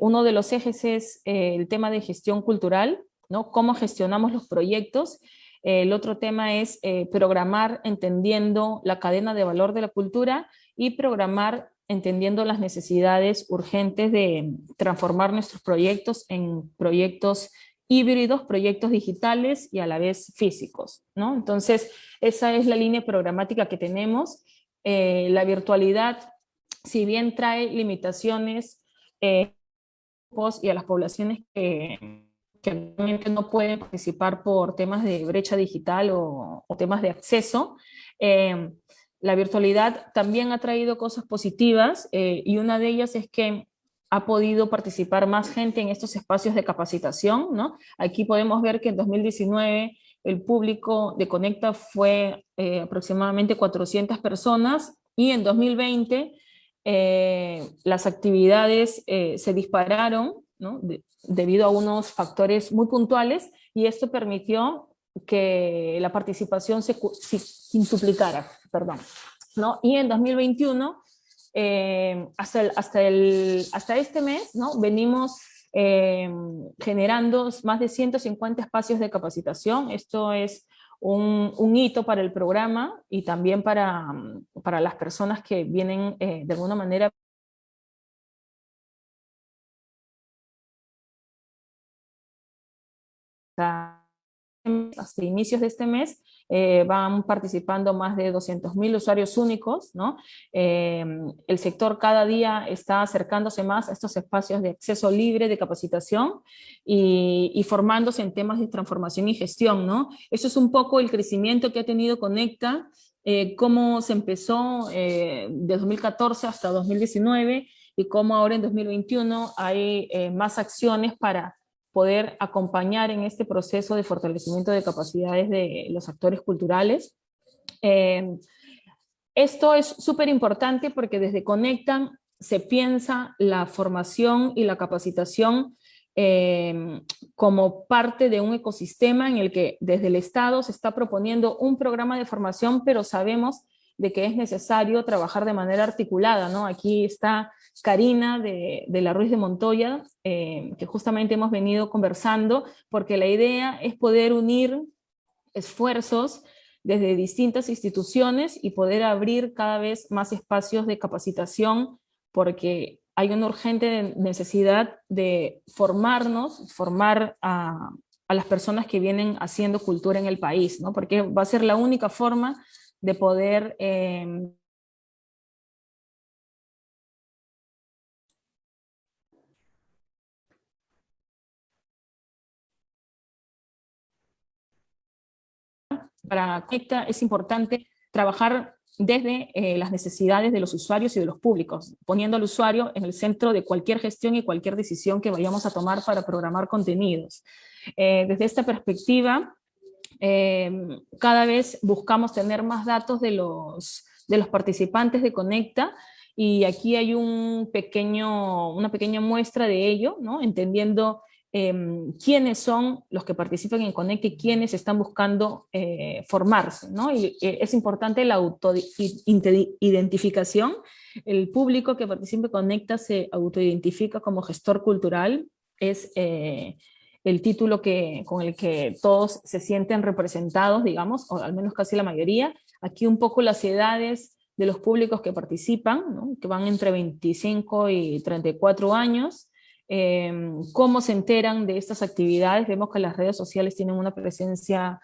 Uno de los ejes es el tema de gestión cultural, ¿no? Cómo gestionamos los proyectos. El otro tema es programar entendiendo la cadena de valor de la cultura, y programar entendiendo las necesidades urgentes de transformar nuestros proyectos en proyectos híbridos, proyectos digitales y a la vez físicos, ¿no? Entonces, esa es la línea programática que tenemos. La virtualidad, si bien trae limitaciones y a las poblaciones que actualmente no pueden participar por temas de brecha digital o temas de acceso, la virtualidad también ha traído cosas positivas, y una de ellas es que ha podido participar más gente en estos espacios de capacitación, ¿no? Aquí podemos ver que en 2019 el público de Conecta fue aproximadamente 400 personas, y en 2020 las actividades se dispararon, ¿no? Debido a unos factores muy puntuales, y esto permitió que la participación se quintuplicara, perdón, ¿no? Y en 2021, hasta este mes, ¿no? Venimos generando más de 150 espacios de capacitación. Esto es un hito para el programa y también para las personas que vienen de alguna manera hasta inicios de este mes van participando más de 200.000 usuarios únicos, ¿no? El sector cada día está acercándose más a estos espacios de acceso libre de capacitación y formándose en temas de transformación y gestión, ¿no? Eso es un poco el crecimiento que ha tenido Conecta, cómo se empezó de 2014 hasta 2019 y cómo ahora en 2021 hay más acciones para poder acompañar en este proceso de fortalecimiento de capacidades de los actores culturales. Esto es súper importante porque desde Conecta se piensa la formación y la capacitación como parte de un ecosistema en el que desde el Estado se está proponiendo un programa de formación, pero sabemos de que es necesario trabajar de manera articulada, ¿no? Aquí está Karina de la Ruiz de Montoya, que justamente hemos venido conversando, porque la idea es poder unir esfuerzos desde distintas instituciones y poder abrir cada vez más espacios de capacitación, porque hay una urgente necesidad de formarnos, formar a las personas que vienen haciendo cultura en el país, ¿no? Porque va a ser la única forma de poder para Conecta es importante trabajar desde las necesidades de los usuarios y de los públicos, poniendo al usuario en el centro de cualquier gestión y cualquier decisión que vayamos a tomar para programar contenidos. Desde esta perspectiva, cada vez buscamos tener más datos de los participantes de Conecta, y aquí hay una pequeña muestra de ello, ¿no? Entendiendo quiénes son los que participan en Conecta y quiénes están buscando formarse, ¿no? Y es importante la autoidentificación. El público que participa en Conecta se autoidentifica como gestor cultural, es el título con el que todos se sienten representados, digamos, o al menos casi la mayoría. Aquí un poco las edades de los públicos que participan, ¿no? Que van entre 25 y 34 años. Cómo se enteran de estas actividades. Vemos que las redes sociales tienen una presencia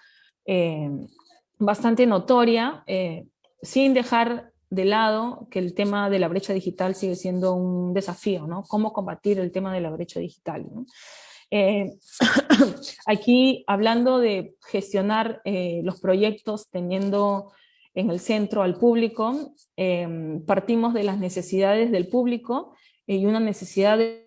bastante notoria, sin dejar de lado que el tema de la brecha digital sigue siendo un desafío, ¿no? Cómo combatir el tema de la brecha digital, ¿no? Aquí, hablando de gestionar los proyectos teniendo en el centro al público, partimos de las necesidades del público y una necesidad de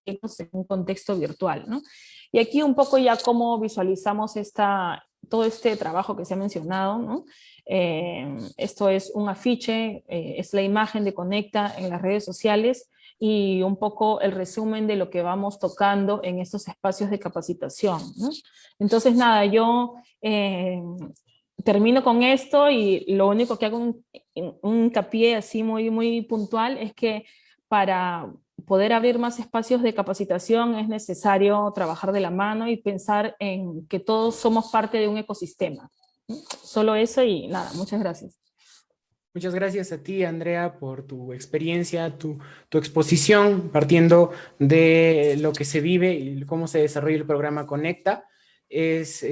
en un contexto virtual, ¿no? Y aquí un poco ya cómo visualizamos todo este trabajo que se ha mencionado, ¿no? Esto es un afiche, es la imagen de Conecta en las redes sociales y un poco el resumen de lo que vamos tocando en estos espacios de capacitación, ¿no? Entonces, nada, yo termino con esto y lo único que hago un hincapié así muy, muy puntual es que para poder abrir más espacios de capacitación es necesario trabajar de la mano y pensar en que todos somos parte de un ecosistema. Solo eso y nada, muchas gracias. Muchas gracias a ti, Andrea, por tu experiencia, tu exposición, partiendo de lo que se vive y cómo se desarrolla el programa Conecta. Es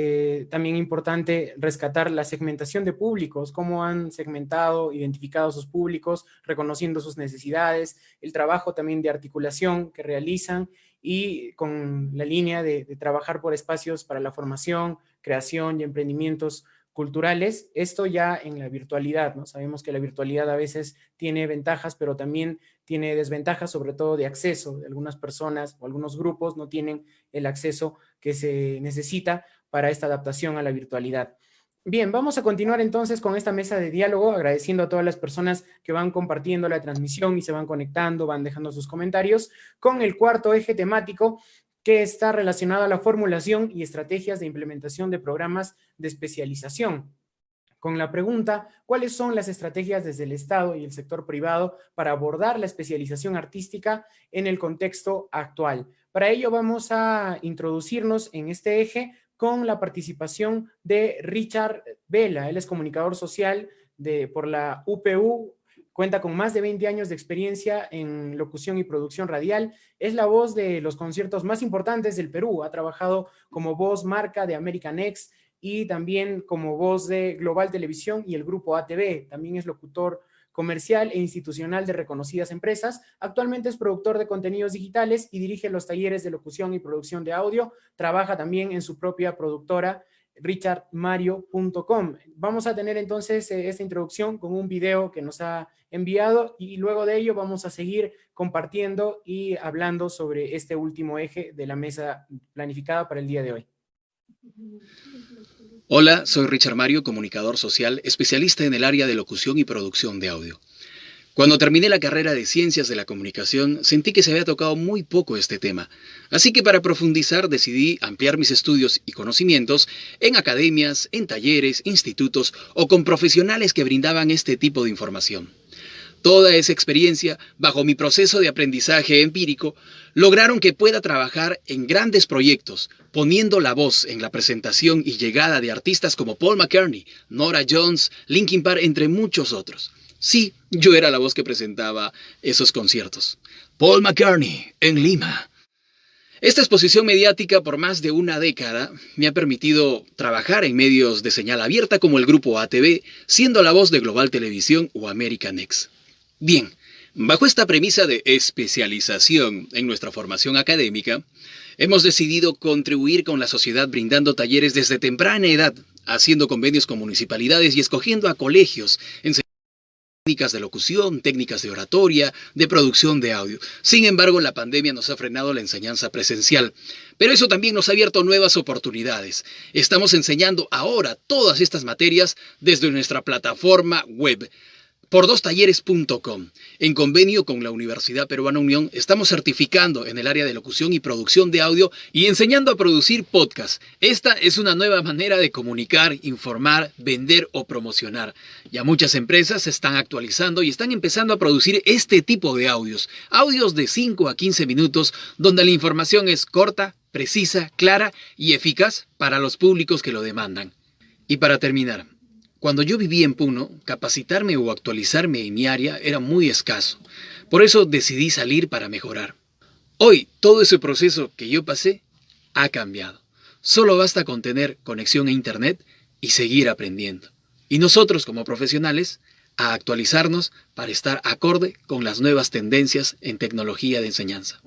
también importante rescatar la segmentación de públicos, cómo han segmentado, identificado sus públicos, reconociendo sus necesidades, el trabajo también de articulación que realizan y con la línea de trabajar por espacios para la formación, creación y emprendimientos culturales, esto ya en la virtualidad, ¿no? Sabemos que la virtualidad a veces tiene ventajas, pero también tiene desventajas, sobre todo de acceso. Algunas personas o algunos grupos no tienen el acceso que se necesita para esta adaptación a la virtualidad. Bien, vamos a continuar entonces con esta mesa de diálogo, agradeciendo a todas las personas que van compartiendo la transmisión y se van conectando, van dejando sus comentarios, con el cuarto eje temático que está relacionado a la formulación y estrategias de implementación de programas de especialización, con la pregunta: ¿cuáles son las estrategias desde el Estado y el sector privado para abordar la especialización artística en el contexto actual? Para ello vamos a introducirnos en este eje con la participación de Richard Vela. Él es comunicador social por la UPU, cuenta con más de 20 años de experiencia en locución y producción radial, es la voz de los conciertos más importantes del Perú, ha trabajado como voz marca de American X y también como voz de Global Televisión y el grupo ATV. También es locutor comercial e institucional de reconocidas empresas. Actualmente es productor de contenidos digitales y dirige los talleres de locución y producción de audio. Trabaja también en su propia productora, richardmario.com. Vamos a tener entonces esta introducción con un video que nos ha enviado y luego de ello vamos a seguir compartiendo y hablando sobre este último eje de la mesa planificada para el día de hoy. Hola, soy Richard Mario, comunicador social, especialista en el área de locución y producción de audio. Cuando terminé la carrera de Ciencias de la Comunicación, sentí que se había tocado muy poco este tema. Así que para profundizar decidí ampliar mis estudios y conocimientos en academias, en talleres, institutos o con profesionales que brindaban este tipo de información. Toda esa experiencia, bajo mi proceso de aprendizaje empírico, lograron que pueda trabajar en grandes proyectos, poniendo la voz en la presentación y llegada de artistas como Paul McCartney, Norah Jones, Linkin Park, entre muchos otros. Sí, yo era la voz que presentaba esos conciertos. Paul McCartney, en Lima. Esta exposición mediática por más de una década me ha permitido trabajar en medios de señal abierta como el grupo ATV, siendo la voz de Global Televisión o American X. Bien, bajo esta premisa de especialización en nuestra formación académica, hemos decidido contribuir con la sociedad brindando talleres desde temprana edad, haciendo convenios con municipalidades y escogiendo a colegios, enseñando técnicas de locución, técnicas de oratoria, de producción de audio. Sin embargo, la pandemia nos ha frenado la enseñanza presencial, pero eso también nos ha abierto nuevas oportunidades. Estamos enseñando ahora todas estas materias desde nuestra plataforma web, por2talleres.com. En convenio con la Universidad Peruana Unión, estamos certificando en el área de locución y producción de audio y enseñando a producir podcast. Esta es una nueva manera de comunicar, informar, vender o promocionar. Ya muchas empresas se están actualizando y están empezando a producir este tipo de audios. Audios de 5 a 15 minutos, donde la información es corta, precisa, clara y eficaz para los públicos que lo demandan. Y para terminar, cuando yo vivía en Puno, capacitarme o actualizarme en mi área era muy escaso. Por eso decidí salir para mejorar. Hoy, todo ese proceso que yo pasé ha cambiado. Solo basta con tener conexión a Internet y seguir aprendiendo. Y nosotros, como profesionales, a actualizarnos para estar acorde con las nuevas tendencias en tecnología de enseñanza.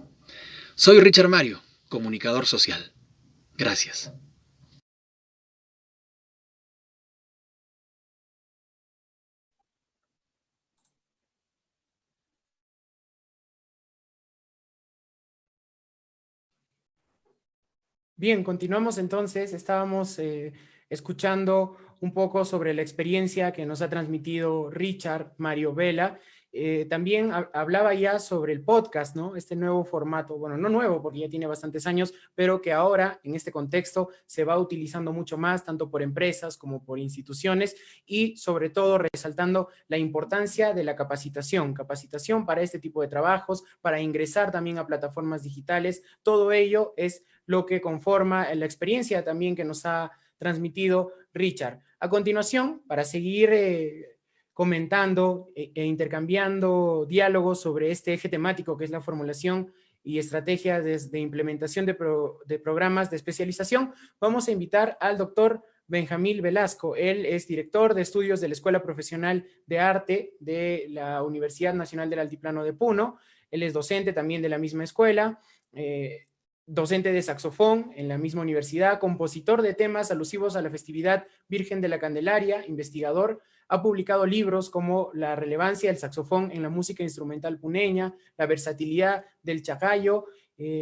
Soy Richard Mario, comunicador social. Gracias. Bien, continuamos entonces. Estábamos escuchando un poco sobre la experiencia que nos ha transmitido Richard Mario Vela. También hablaba ya sobre el podcast, ¿no? Este nuevo formato, bueno, no nuevo porque ya tiene bastantes años, pero que ahora en este contexto se va utilizando mucho más, tanto por empresas como por instituciones y sobre todo resaltando la importancia de la capacitación para este tipo de trabajos, para ingresar también a plataformas digitales. Todo ello es lo que conforma la experiencia también que nos ha transmitido Richard. A continuación, para seguir comentando e intercambiando diálogos sobre este eje temático que es la formulación y estrategia de implementación de programas de especialización, vamos a invitar al doctor Benjamín Velasco. Él es director de estudios de la Escuela Profesional de Arte de la Universidad Nacional del Altiplano de Puno. Él es docente también de la misma escuela, docente de saxofón en la misma universidad, compositor de temas alusivos a la festividad Virgen de la Candelaria, investigador. Ha publicado libros como La relevancia del saxofón en la música instrumental puneña, La versatilidad del chacayo,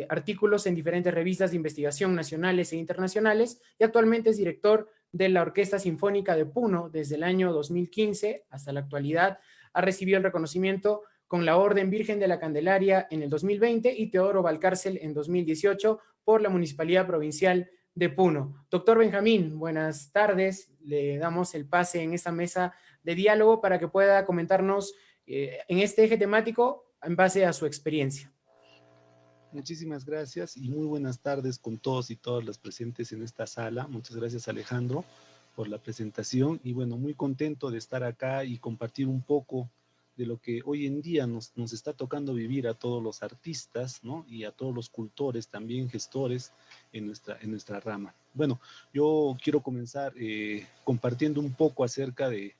artículos en diferentes revistas de investigación nacionales e internacionales, y actualmente es director de la Orquesta Sinfónica de Puno desde el año 2015 hasta la actualidad. Ha recibido el reconocimiento con la Orden Virgen de la Candelaria en el 2020 y Teodoro Valcárcel en 2018 por la Municipalidad Provincial de Puno. Doctor Benjamín, buenas tardes. Le damos el pase en esta mesa de diálogo para que pueda comentarnos en este eje temático en base a su experiencia. Muchísimas gracias y muy buenas tardes con todos y todas las presentes en esta sala. Muchas gracias, Alejandro, por la presentación y bueno, muy contento de estar acá y compartir un poco de lo que hoy en día nos está tocando vivir a todos los artistas, ¿no? Y a todos los cultores, también gestores en nuestra rama. Bueno, yo quiero comenzar compartiendo un poco acerca de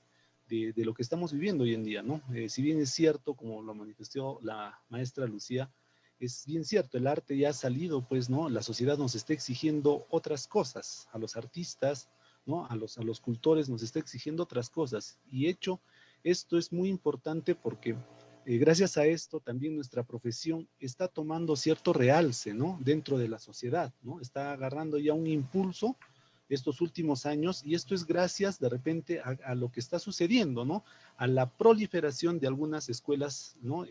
lo que estamos viviendo hoy en día, ¿no? Si bien es cierto, como lo manifestó la maestra Lucía, es bien cierto, el arte ya ha salido, pues, ¿no? La sociedad nos está exigiendo otras cosas, a los artistas, ¿no? A los cultores nos está exigiendo otras cosas. Y esto es muy importante porque gracias a esto también nuestra profesión está tomando cierto realce, ¿no? Dentro de la sociedad, ¿no? Está agarrando ya un impulso estos últimos años y esto es gracias de repente a lo que está sucediendo, ¿no? A la proliferación de algunas escuelas, ¿no?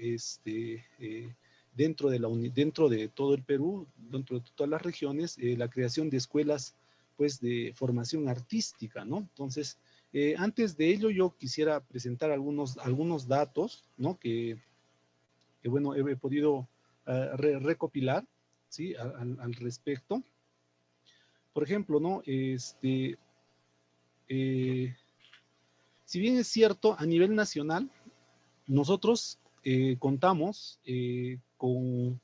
Dentro de todo el Perú, dentro de todas las regiones, la creación de escuelas, pues, de formación artística, ¿no? Entonces, antes de ello, yo quisiera presentar algunos datos, ¿no? Que bueno, he podido recopilar, ¿sí? Al respecto. Por ejemplo, ¿no? Si bien es cierto, a nivel nacional, nosotros contamos con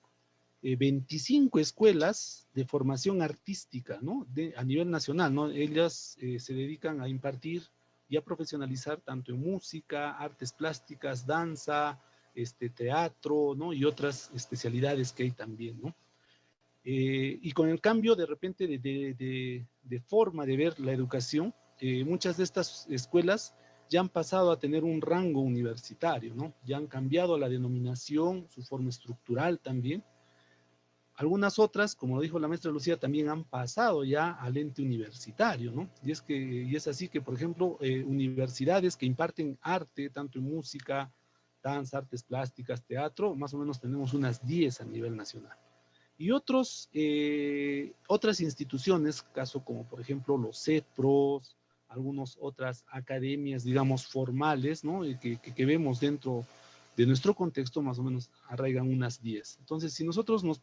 25 escuelas de formación artística, ¿no? A nivel nacional, ¿no? Ellas se dedican a impartir y a profesionalizar tanto en música, artes plásticas, danza, teatro, ¿no? Y otras especialidades que hay también, ¿no? Y con el cambio de repente de forma de ver la educación, muchas de estas escuelas ya han pasado a tener un rango universitario, ¿no? Ya han cambiado la denominación, su forma estructural también. Algunas otras, como lo dijo la maestra Lucía, también han pasado ya al ente universitario, ¿no? Y es así que, por ejemplo, universidades que imparten arte, tanto en música, danza, artes plásticas, teatro, más o menos tenemos unas 10 a nivel nacional. Y otras instituciones, caso como por ejemplo los CEPROS, algunas otras academias, digamos, formales, ¿no? Que vemos dentro de nuestro contexto, más o menos arraigan unas 10. Entonces, si nosotros nos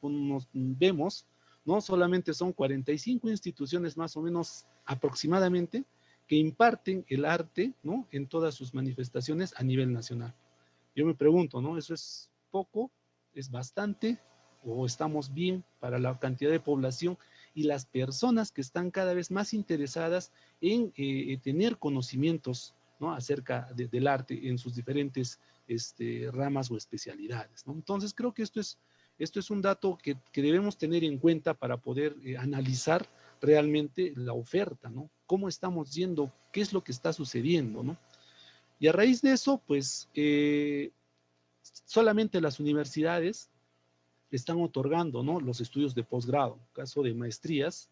vemos, ¿no? Solamente son 45 instituciones más o menos aproximadamente que imparten el arte, ¿no? En todas sus manifestaciones a nivel nacional. Yo me pregunto, ¿no? ¿Eso es poco? ¿Es bastante? ¿O estamos bien para la cantidad de población y las personas que están cada vez más interesadas en tener conocimientos, ¿no? Acerca del arte en sus diferentes ramas o especialidades, ¿no? Entonces creo que esto es un dato que debemos tener en cuenta para poder analizar realmente la oferta, ¿no? ¿Cómo estamos yendo? ¿Qué es lo que está sucediendo, ¿no? Y a raíz de eso, pues, solamente las universidades están otorgando, ¿no? Los estudios de posgrado, caso de maestrías,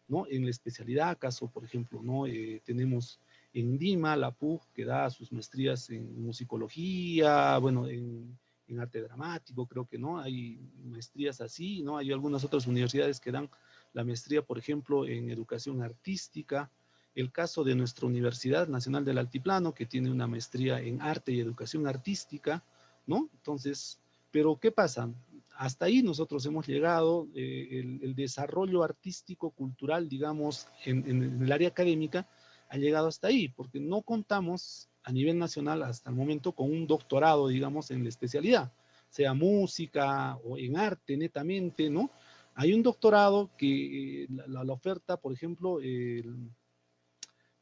¿no? En la especialidad, caso, por ejemplo, ¿no? Tenemos en Lima, la PUC, que da sus maestrías en musicología, bueno, en arte dramático, creo que, ¿no? Hay maestrías así, ¿no? Hay algunas otras universidades que dan la maestría, por ejemplo, en educación artística. El caso de nuestra Universidad Nacional del Altiplano, que tiene una maestría en arte y educación artística, ¿no? Entonces, pero ¿qué pasa? Hasta ahí nosotros hemos llegado, el desarrollo artístico, cultural, digamos, en el área académica, ha llegado hasta ahí, porque no contamos a nivel nacional hasta el momento con un doctorado, digamos, en la especialidad, sea música o en arte netamente, ¿no? Hay un doctorado que la oferta, por ejemplo,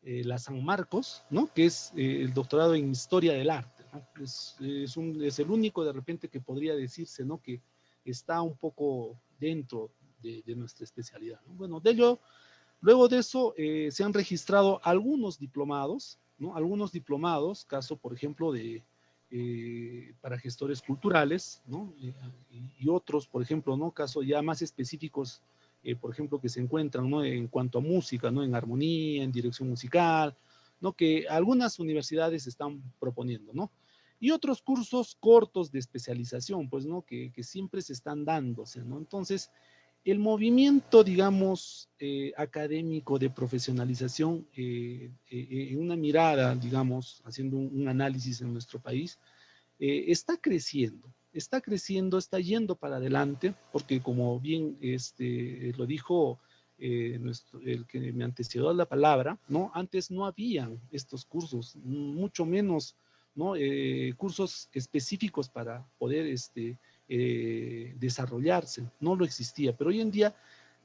la San Marcos, ¿no? Que es el doctorado en historia del arte, ¿no? Es el único de repente que podría decirse, ¿no? Que está un poco dentro de nuestra especialidad, ¿no? Bueno, luego de eso se han registrado algunos diplomados, ¿no? Algunos diplomados, caso por ejemplo para gestores culturales, ¿no? Y otros, por ejemplo, ¿no? Caso ya más específicos por ejemplo, que se encuentran, ¿no? En cuanto a música, ¿no? En armonía, en dirección musical, ¿no? Que algunas universidades están proponiendo, ¿no? Y otros cursos cortos de especialización, pues, ¿no? Que siempre se están dándose, ¿no? Entonces, el movimiento, digamos, académico de profesionalización, en una mirada, digamos, haciendo un análisis en nuestro país, está creciendo, está yendo para adelante, porque como bien lo dijo el que me antecedió a la palabra, ¿no? Antes no habían estos cursos, mucho menos, ¿no? Cursos específicos para poder desarrollarse, no lo existía, pero hoy en día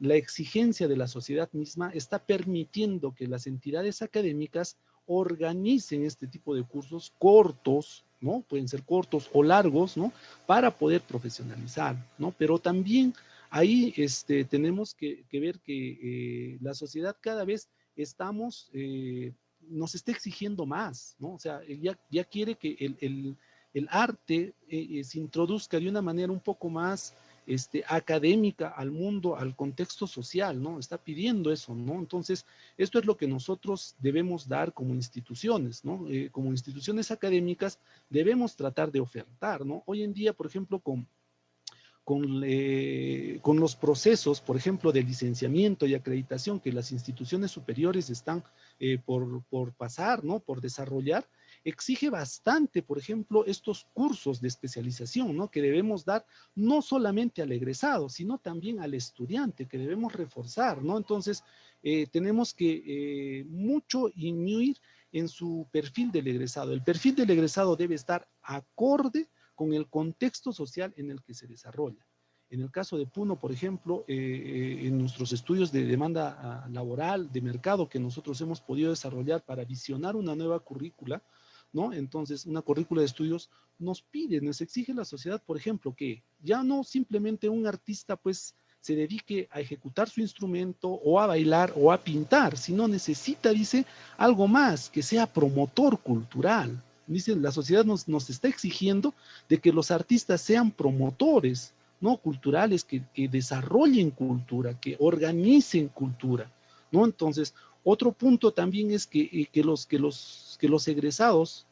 la exigencia de la sociedad misma está permitiendo que las entidades académicas organicen este tipo de cursos cortos, ¿no? Pueden ser cortos o largos, ¿no? Para poder profesionalizar, ¿no? Pero también ahí tenemos que ver que la sociedad cada vez nos está exigiendo más, ¿no? O sea, ya quiere que el arte se introduzca de una manera un poco más académica al mundo, al contexto social, ¿no? Está pidiendo eso, ¿no? Entonces, esto es lo que nosotros debemos dar como instituciones, ¿no? Como instituciones académicas debemos tratar de ofertar, ¿no? Hoy en día, por ejemplo, con los procesos, por ejemplo, de licenciamiento y acreditación que las instituciones superiores están por pasar, ¿no? Por desarrollar, exige bastante, por ejemplo, estos cursos de especialización, ¿no? Que debemos dar no solamente al egresado, sino también al estudiante, que debemos reforzar, ¿no? Entonces, tenemos que mucho inminuir en su perfil del egresado. El perfil del egresado debe estar acorde con el contexto social en el que se desarrolla. En el caso de Puno, por ejemplo, en nuestros estudios de demanda laboral, de mercado que nosotros hemos podido desarrollar para visionar una nueva currícula, ¿no? Entonces, una currícula de estudios nos pide, nos exige la sociedad, por ejemplo, que ya no simplemente un artista, pues, se dedique a ejecutar su instrumento o a bailar o a pintar, sino necesita, dice, algo más, que sea promotor cultural. Dice, la sociedad nos está exigiendo de que los artistas sean promotores, ¿no? Culturales, que desarrollen cultura, que organicen cultura, ¿no? Entonces, otro punto también es que los egresados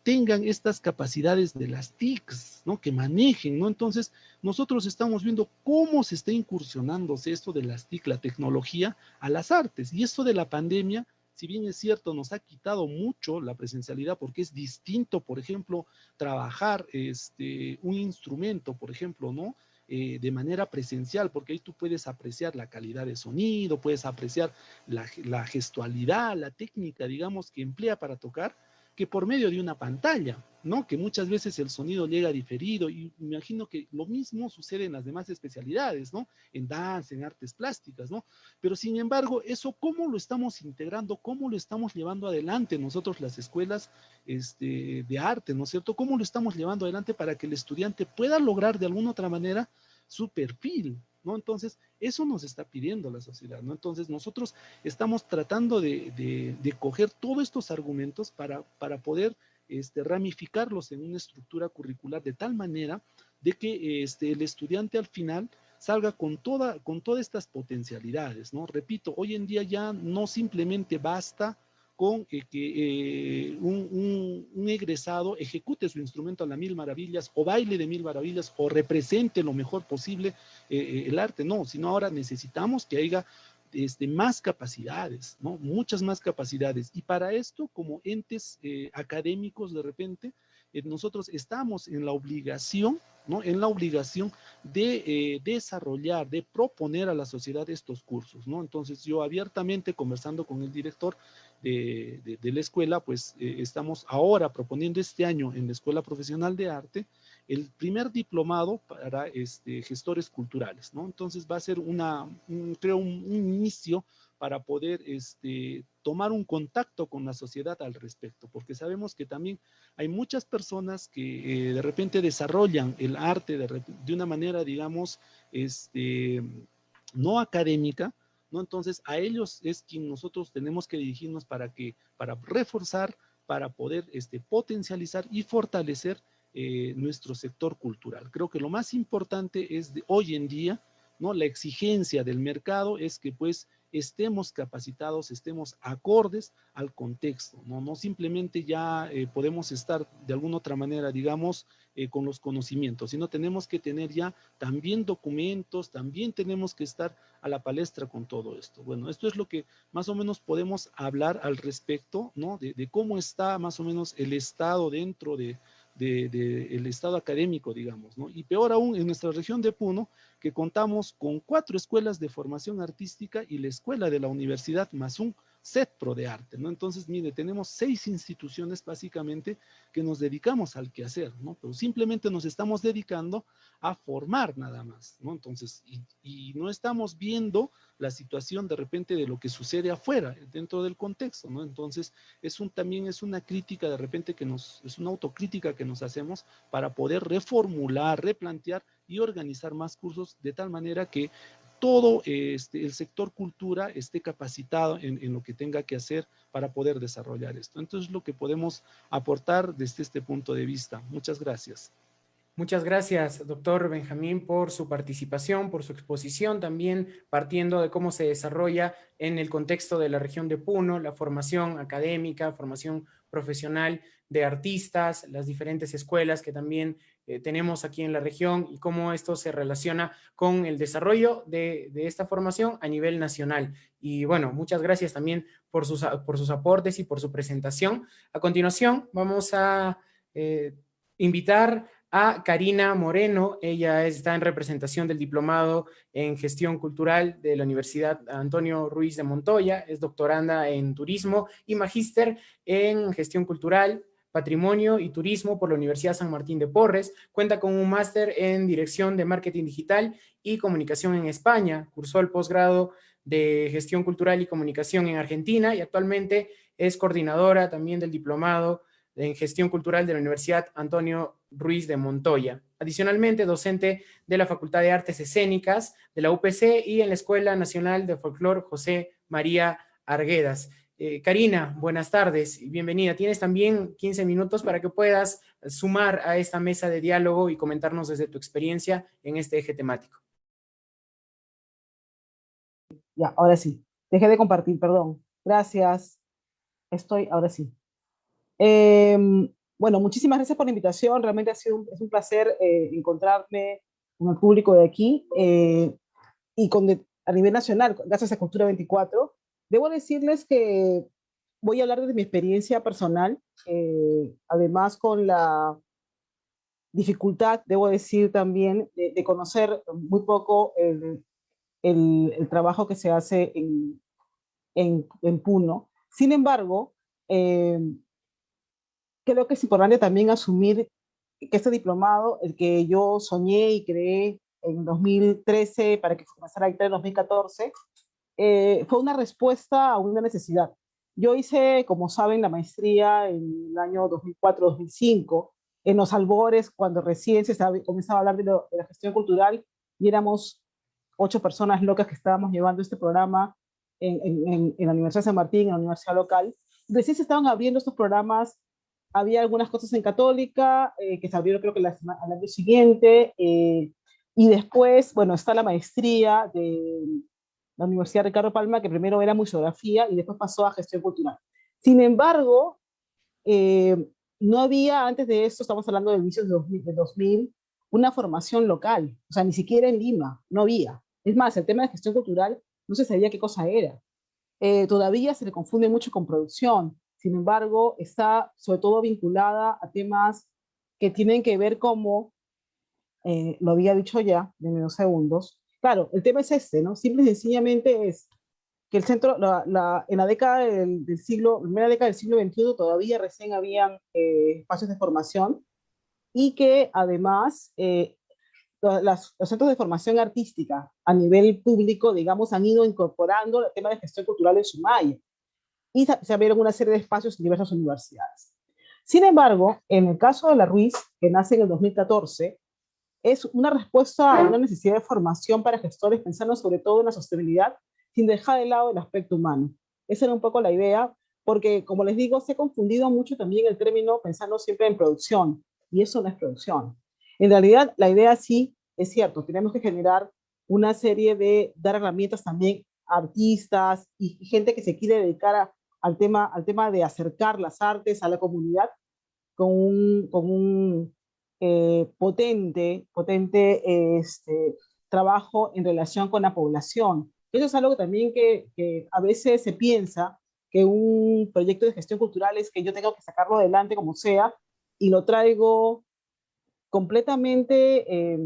tengan estas capacidades de las TICs, ¿no? Que manejen, ¿no? Entonces, nosotros estamos viendo cómo se está incursionándose esto de las TIC, la tecnología, a las artes. Y esto de la pandemia, si bien es cierto, nos ha quitado mucho la presencialidad, porque es distinto, por ejemplo, trabajar un instrumento, por ejemplo, ¿no? De manera presencial, porque ahí tú puedes apreciar la calidad de sonido, puedes apreciar la gestualidad, la técnica, digamos, que emplea para tocar, que por medio de una pantalla, ¿no? Que muchas veces el sonido llega diferido, y me imagino que lo mismo sucede en las demás especialidades, ¿no? En danza, en artes plásticas, ¿no? Pero sin embargo, eso, ¿cómo lo estamos integrando? ¿Cómo lo estamos llevando adelante nosotros, las escuelas de arte, ¿no es cierto? ¿Cómo lo estamos llevando adelante para que el estudiante pueda lograr de alguna otra manera su perfil, ¿no? Entonces, eso nos está pidiendo la sociedad, ¿no? Entonces, nosotros estamos tratando de coger todos estos argumentos para poder ramificarlos en una estructura curricular de tal manera de que el estudiante al final salga con todas estas potencialidades, ¿no? Repito, hoy en día ya no simplemente basta con que un egresado ejecute su instrumento a la mil maravillas, o baile de mil maravillas, o represente lo mejor posible el arte, no, sino ahora necesitamos que haya más capacidades, ¿no? Muchas más capacidades. Y para esto, como entes académicos, de repente, nosotros estamos en la obligación, ¿no? En la obligación de desarrollar, de proponer a la sociedad estos cursos, ¿no? Entonces, yo abiertamente, conversando con el director de la escuela, pues estamos ahora proponiendo este año en la Escuela Profesional de Arte el primer diplomado para gestores culturales, ¿no? Entonces va a ser creo un inicio para poder tomar un contacto con la sociedad al respecto, porque sabemos que también hay muchas personas que de repente desarrollan el arte de una manera, digamos, no académica, ¿no? Entonces, a ellos es quien nosotros tenemos que dirigirnos para reforzar, para poder potencializar y fortalecer nuestro sector cultural. Creo que lo más importante es hoy en día, ¿no? La exigencia del mercado es que pues estemos capacitados, estemos acordes al contexto, ¿no? No simplemente ya podemos estar de alguna otra manera, digamos, con los conocimientos, sino tenemos que tener ya también documentos, también tenemos que estar a la palestra con todo esto. Bueno, esto es lo que más o menos podemos hablar al respecto, ¿no? De cómo está más o menos el estado dentro el estado académico, digamos, ¿no? Y peor aún, en nuestra región de Puno, que contamos con 4 escuelas de formación artística y la escuela de la universidad más un CETPRO de arte, ¿no? Entonces, mire, tenemos 6 instituciones básicamente que nos dedicamos al quehacer, ¿no? Pero simplemente nos estamos dedicando a formar nada más, ¿no? Entonces, y no estamos viendo la situación de repente de lo que sucede afuera, dentro del contexto, ¿no? Entonces, también es una crítica de repente es una autocrítica que nos hacemos para poder reformular, replantear y organizar más cursos de tal manera que todo el sector cultura esté capacitado en lo que tenga que hacer para poder desarrollar esto. Entonces, lo que podemos aportar desde este punto de vista. Muchas gracias. Muchas gracias, doctor Benjamín, por su participación, por su exposición, también partiendo de cómo se desarrolla en el contexto de la región de Puno, la formación académica, formación profesional de artistas, las diferentes escuelas que también tenemos aquí en la región y cómo esto se relaciona con el desarrollo de esta formación a nivel nacional. Y bueno, muchas gracias también por sus aportes y por su presentación. A continuación, vamos a invitar a Karina Moreno. Ella está en representación del Diplomado en Gestión Cultural de la Universidad Antonio Ruiz de Montoya, es doctoranda en Turismo y magíster en Gestión Cultural, Patrimonio y Turismo por la Universidad San Martín de Porres. Cuenta con un máster en Dirección de Marketing Digital y Comunicación en España. Cursó el posgrado de Gestión Cultural y Comunicación en Argentina y actualmente es coordinadora también del Diplomado en Gestión Cultural de la Universidad Antonio Ruiz de Montoya. Adicionalmente, docente de la Facultad de Artes Escénicas de la UPC y en la Escuela Nacional de Folclor José María Arguedas. Karina, buenas tardes y bienvenida. Tienes también 15 minutos para que puedas sumar a esta mesa de diálogo y comentarnos desde tu experiencia en este eje temático. Ya, ahora sí. Dejé de compartir, perdón. Gracias. Ahora sí. Bueno, muchísimas gracias por la invitación. Realmente es un placer encontrarme con el público de aquí y a nivel nacional, gracias a Cultura 24. Debo decirles que voy a hablar de mi experiencia personal, además con la dificultad, debo decir también, de conocer muy poco el trabajo que se hace en Puno. Sin embargo, creo que es importante también asumir que este diplomado, el que yo soñé y creé en 2013 para que se comenzara a dictar en 2014, fue una respuesta a una necesidad. Yo hice, como saben, la maestría en el año 2004-2005, en los albores, cuando recién comenzaba a hablar de la gestión cultural, y éramos 8 personas locas que estábamos llevando este programa en la Universidad de San Martín, en la universidad local. Recién se estaban abriendo estos programas. Había algunas cosas en Católica que se abrieron creo que al año siguiente, y después, bueno, está la maestría de la Universidad Ricardo Palma, que primero era museografía y después pasó a gestión cultural. Sin embargo, no había antes de esto, estamos hablando de inicios de 2000, una formación local, o sea, ni siquiera en Lima, no había. Es más, el tema de gestión cultural no se sabía qué cosa era. Todavía se le confunde mucho con producción. Sin embargo, está sobre todo vinculada a temas que tienen que ver como, lo había dicho ya, de menos segundos. Claro, el tema es este, ¿no? Simple y sencillamente es que el centro, en la década primera década del siglo XXI todavía recién habían espacios de formación y que además los centros de formación artística a nivel público, digamos, han ido incorporando el tema de gestión cultural en su malla y se abrieron una serie de espacios en diversas universidades. Sin embargo, en el caso de la Ruiz, que nace en el 2014, es una respuesta a una necesidad de formación para gestores, pensando sobre todo en la sostenibilidad, sin dejar de lado el aspecto humano. Esa era un poco la idea, porque, como les digo, se ha confundido mucho también el término pensando siempre en producción, y eso no es producción. En realidad, la idea sí es cierto, tenemos que generar una serie de dar herramientas también a artistas y gente que se quiere dedicar al tema de acercar las artes a la comunidad con un potente trabajo en relación con la población. Eso es algo también que a veces se piensa que un proyecto de gestión cultural es que yo tengo que sacarlo adelante como sea y lo traigo completamente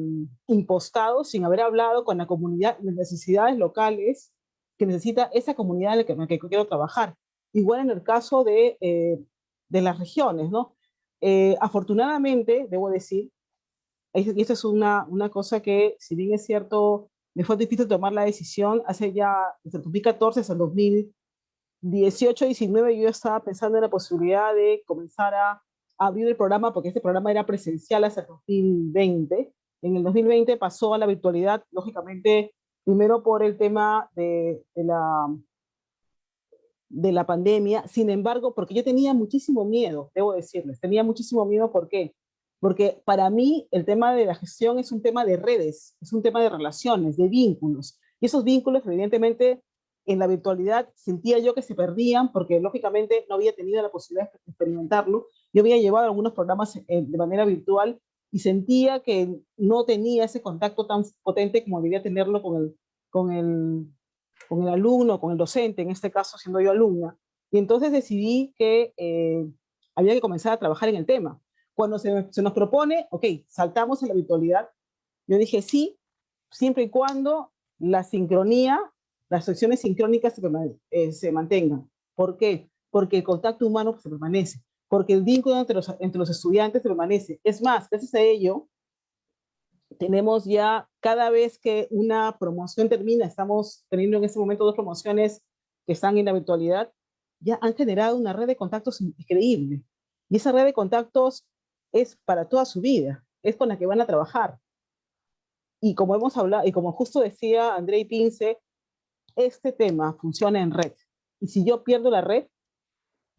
impostado sin haber hablado con la comunidad, las necesidades locales que necesita esa comunidad en la que quiero trabajar. Igual en el caso de las regiones, ¿no? Afortunadamente, debo decir, y esta es una cosa que, si bien es cierto, me fue difícil tomar la decisión, hace ya, desde el 2014 hasta el 2018, 19, yo estaba pensando en la posibilidad de comenzar a abrir el programa, porque este programa era presencial hasta el 2020. En el 2020 pasó a la virtualidad, lógicamente, primero por el tema de la pandemia. Sin embargo, porque yo tenía muchísimo miedo, debo decirles, tenía muchísimo miedo. ¿Por qué? Porque para mí el tema de la gestión es un tema de redes, es un tema de relaciones, de vínculos. Y esos vínculos, evidentemente, en la virtualidad sentía yo que se perdían porque lógicamente no había tenido la posibilidad de experimentarlo. Yo había llevado algunos programas de manera virtual y sentía que no tenía ese contacto tan potente como debía tenerlo con el alumno, con el docente, en este caso siendo yo alumna. Y entonces decidí que había que comenzar a trabajar en el tema. Cuando se nos propone, ok, saltamos en la virtualidad, yo dije sí, siempre y cuando la sincronía, las secciones sincrónicas se mantengan. ¿Por qué? Porque el contacto humano se permanece, porque el vínculo entre los estudiantes se permanece. Es más, gracias a ello, tenemos ya, cada vez que una promoción termina, estamos teniendo en este momento 2 promociones que están en la virtualidad, ya han generado una red de contactos increíble. Y esa red de contactos es para toda su vida, es con la que van a trabajar. Y como hemos hablado, y como justo decía André Pince, este tema funciona en red. Y si yo pierdo la red,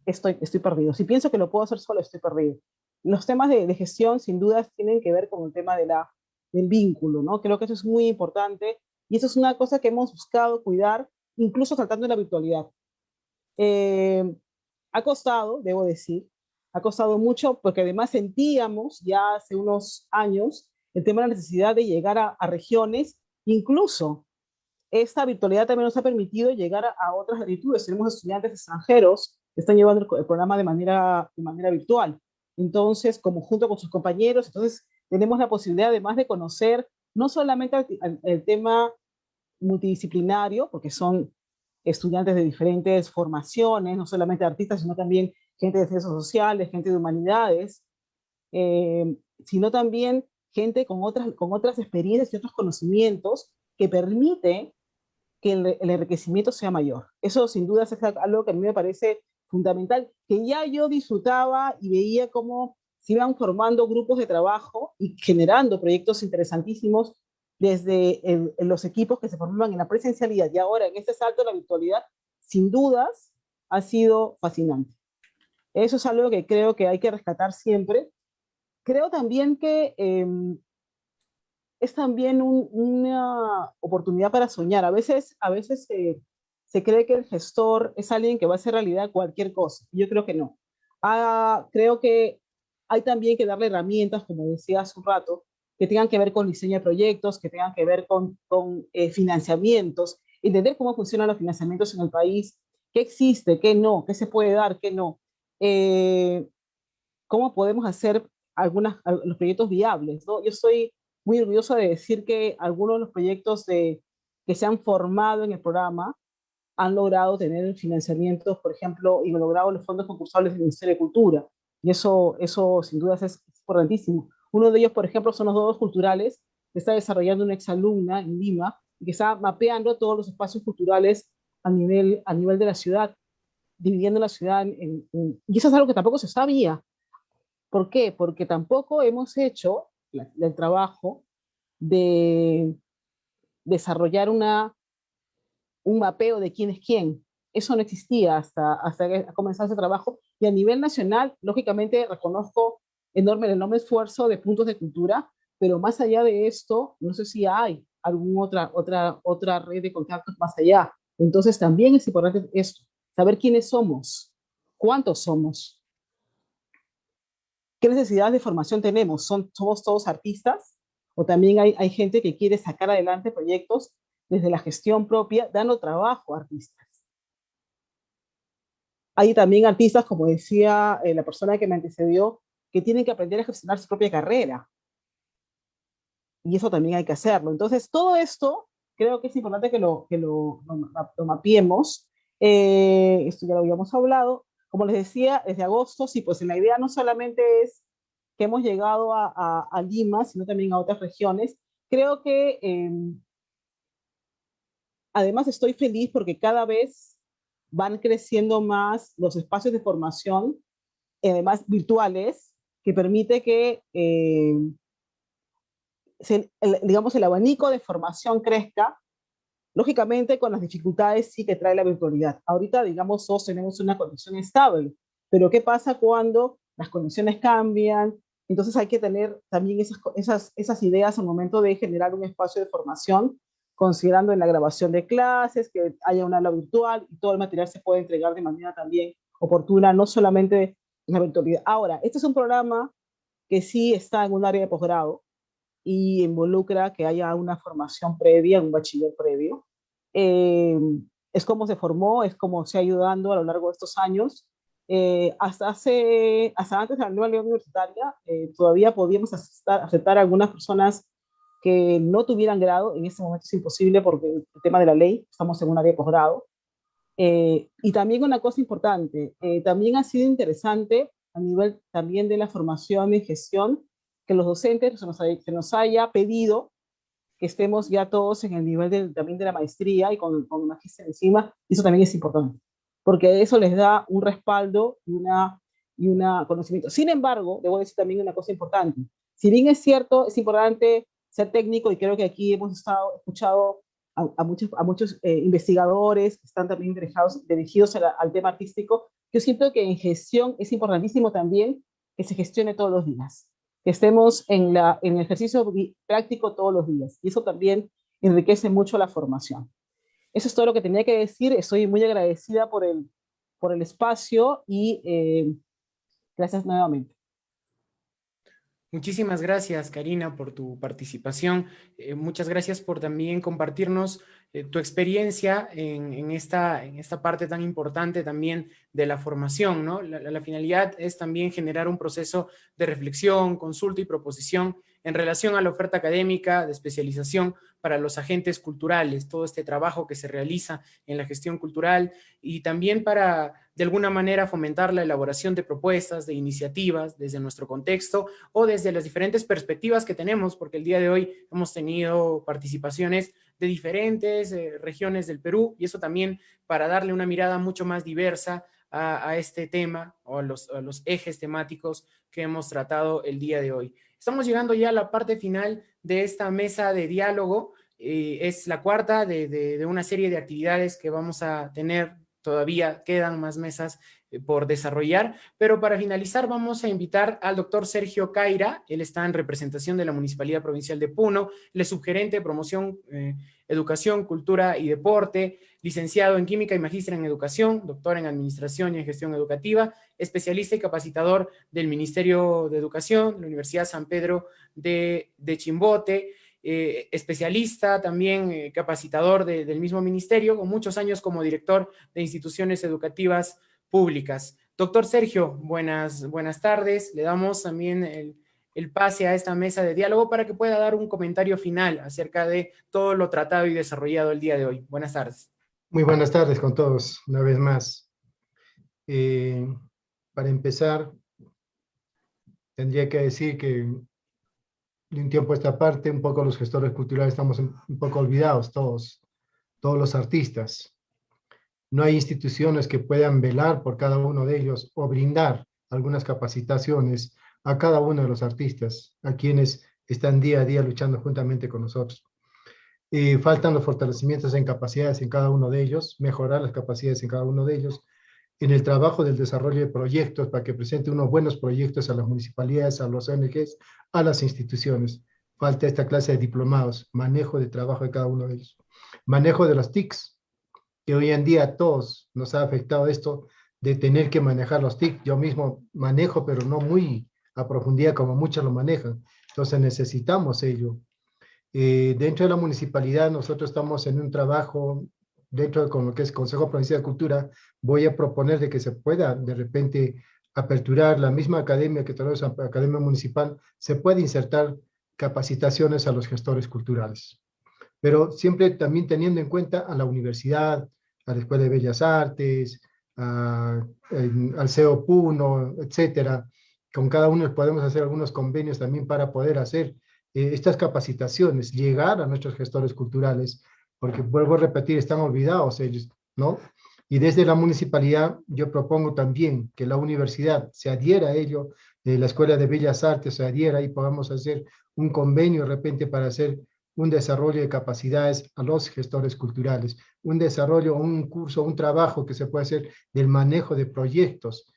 estoy perdido. Si pienso que lo puedo hacer solo, estoy perdido. Los temas de gestión, sin dudas, tienen que ver con el tema del vínculo, ¿no? Creo que eso es muy importante y eso es una cosa que hemos buscado cuidar, incluso tratando de la virtualidad. Ha costado, debo decir, ha costado mucho porque además sentíamos ya hace unos años el tema de la necesidad de llegar a regiones. Incluso esta virtualidad también nos ha permitido llegar a otras latitudes. Tenemos estudiantes extranjeros que están llevando el programa de manera virtual. Entonces, como junto con sus compañeros, entonces tenemos la posibilidad además de conocer no solamente el tema multidisciplinario, porque son estudiantes de diferentes formaciones, no solamente artistas, sino también gente de ciencias sociales, gente de humanidades, sino también gente con otras experiencias y otros conocimientos que permite que el enriquecimiento sea mayor. Eso sin duda es algo que a mí me parece fundamental, que ya yo disfrutaba y veía cómo se iban formando grupos de trabajo y generando proyectos interesantísimos desde los equipos que se formaban en la presencialidad y ahora en este salto a la virtualidad, sin dudas, ha sido fascinante. Eso es algo que creo que hay que rescatar siempre. Creo también que es también una oportunidad para soñar. A veces se cree que el gestor es alguien que va a hacer realidad cualquier cosa. Yo creo que no. Creo que hay también que darle herramientas, como decía hace un rato, que tengan que ver con diseño de proyectos, que tengan que ver con financiamientos, entender cómo funcionan los financiamientos en el país, qué existe, qué no, qué se puede dar, qué no. Cómo podemos hacer los proyectos viables, ¿no? Yo estoy muy orgulloso de decir que algunos de los proyectos que se han formado en el programa han logrado tener financiamientos, por ejemplo, y han logrado los fondos concursables del Ministerio de Cultura. Y eso sin duda es importantísimo. Uno de ellos, por ejemplo, son los nodos culturales que está desarrollando una exalumna en Lima y que está mapeando todos los espacios culturales a nivel de la ciudad, dividiendo la ciudad y eso es algo que tampoco se sabía. ¿Por qué? Porque tampoco hemos hecho el trabajo de desarrollar un mapeo de quién es quién. Eso no existía hasta que ha comenzado ese trabajo. Y a nivel nacional, lógicamente, reconozco el enorme esfuerzo de puntos de cultura, pero más allá de esto, no sé si hay alguna otra red de contactos más allá. Entonces también es importante esto, saber quiénes somos, cuántos somos, qué necesidades de formación tenemos. ¿Somos todos artistas? ¿O también hay gente que quiere sacar adelante proyectos desde la gestión propia, dando trabajo a artistas? Hay también artistas, como decía la persona que me antecedió, que tienen que aprender a gestionar su propia carrera. Y eso también hay que hacerlo. Entonces, todo esto creo que es importante que lo mapeemos. Esto ya lo habíamos hablado. Como les decía, desde agosto, sí, pues la idea no solamente es que hemos llegado a Lima, sino también a otras regiones. Creo que además estoy feliz porque cada vez van creciendo más los espacios de formación, además virtuales, que permite que digamos, el abanico de formación crezca, lógicamente con las dificultades sí que trae la virtualidad. Ahorita, digamos, todos tenemos una condición estable, pero ¿qué pasa cuando las condiciones cambian? Entonces hay que tener también esas ideas al momento de generar un espacio de formación, considerando en la grabación de clases, que haya un aula virtual y todo el material se puede entregar de manera también oportuna, no solamente en la virtualidad. Ahora, este es un programa que sí está en un área de posgrado, y involucra que haya una formación previa, un bachiller previo. Es como se formó, es como se ha ido dando a lo largo de estos años. Hasta antes de la nueva ley universitaria, todavía podíamos aceptar a algunas personas que no tuvieran grado. En este momento es imposible porque el tema de la ley, estamos en un área de posgrado. Y también una cosa importante, también ha sido interesante a nivel también de la formación y gestión, que los docentes se nos haya pedido que estemos ya todos en el nivel también de la maestría y con el magíster encima, y eso también es importante, porque eso les da un respaldo y una conocimiento. Sin embargo, debo decir también una cosa importante. Si bien es cierto, es importante ser técnico, y creo que aquí hemos escuchado a muchos investigadores que están también dirigidos al tema artístico, yo siento que en gestión es importantísimo también que se gestione todos los días, que estemos en el ejercicio práctico todos los días. Y eso también enriquece mucho la formación. Eso es todo lo que tenía que decir. Estoy muy agradecida por el espacio y gracias nuevamente. Muchísimas gracias, Karina, por tu participación. Muchas gracias por también compartirnos tu experiencia en esta parte tan importante también de la formación, ¿no? La finalidad es también generar un proceso de reflexión, consulta y proposición en relación a la oferta académica de especialización para los agentes culturales, todo este trabajo que se realiza en la gestión cultural, y también para, de alguna manera, fomentar la elaboración de propuestas, de iniciativas desde nuestro contexto o desde las diferentes perspectivas que tenemos, porque el día de hoy hemos tenido participaciones de diferentes regiones del Perú, y eso también para darle una mirada mucho más diversa a este tema o a los ejes temáticos que hemos tratado el día de hoy. Estamos llegando ya a la parte final de esta mesa de diálogo. Es la cuarta de una serie de actividades que vamos a tener. Todavía quedan más mesas por desarrollar, pero para finalizar vamos a invitar al doctor Sergio Caira. Él está en representación de la Municipalidad Provincial de Puno, él es subgerente de promoción, educación, cultura y deporte, licenciado en química y magíster en educación, doctor en administración y en gestión educativa, especialista y capacitador del Ministerio de Educación, de la Universidad San Pedro de Chimbote, especialista también, capacitador del mismo ministerio, con muchos años como director de instituciones educativas públicas. Doctor Sergio, buenas tardes. Le damos también el pase a esta mesa de diálogo para que pueda dar un comentario final acerca de todo lo tratado y desarrollado el día de hoy. Buenas tardes. Muy buenas tardes con todos, una vez más. Para empezar, tendría que decir que de un tiempo a esta parte, un poco los gestores culturales estamos un poco olvidados, todos los artistas. No hay instituciones que puedan velar por cada uno de ellos o brindar algunas capacitaciones a cada uno de los artistas, a quienes están día a día luchando juntamente con nosotros. Faltan los fortalecimientos en capacidades en cada uno de ellos, mejorar las capacidades en cada uno de ellos, en el trabajo del desarrollo de proyectos para que presente unos buenos proyectos a las municipalidades, a los ONGs, a las instituciones. falta esta clase de diplomados, manejo de trabajo de cada uno de ellos. Manejo de los TICs, que hoy en día a todos nos ha afectado esto de tener que manejar los TIC. Yo mismo manejo, pero no muy a profundidad como muchos lo manejan. Entonces necesitamos ello. Dentro de la municipalidad nosotros estamos en un trabajo, dentro de con lo que es Consejo Provincial de Cultura, voy a proponer de que se pueda de repente aperturar la misma academia que tenemos, academia municipal, se puede insertar capacitaciones a los gestores culturales. Pero siempre también teniendo en cuenta a la universidad, a la Escuela de Bellas Artes, al CEO Puno, etcétera. Con cada uno podemos hacer algunos convenios también para poder hacer estas capacitaciones, llegar a nuestros gestores culturales, porque vuelvo a repetir, están olvidados ellos, ¿no? Y desde la municipalidad yo propongo también que la universidad se adhiera a ello, la Escuela de Bellas Artes se adhiera y podamos hacer un convenio de repente para hacer un desarrollo de capacidades a los gestores culturales, un desarrollo, un curso, un trabajo que se puede hacer del manejo de proyectos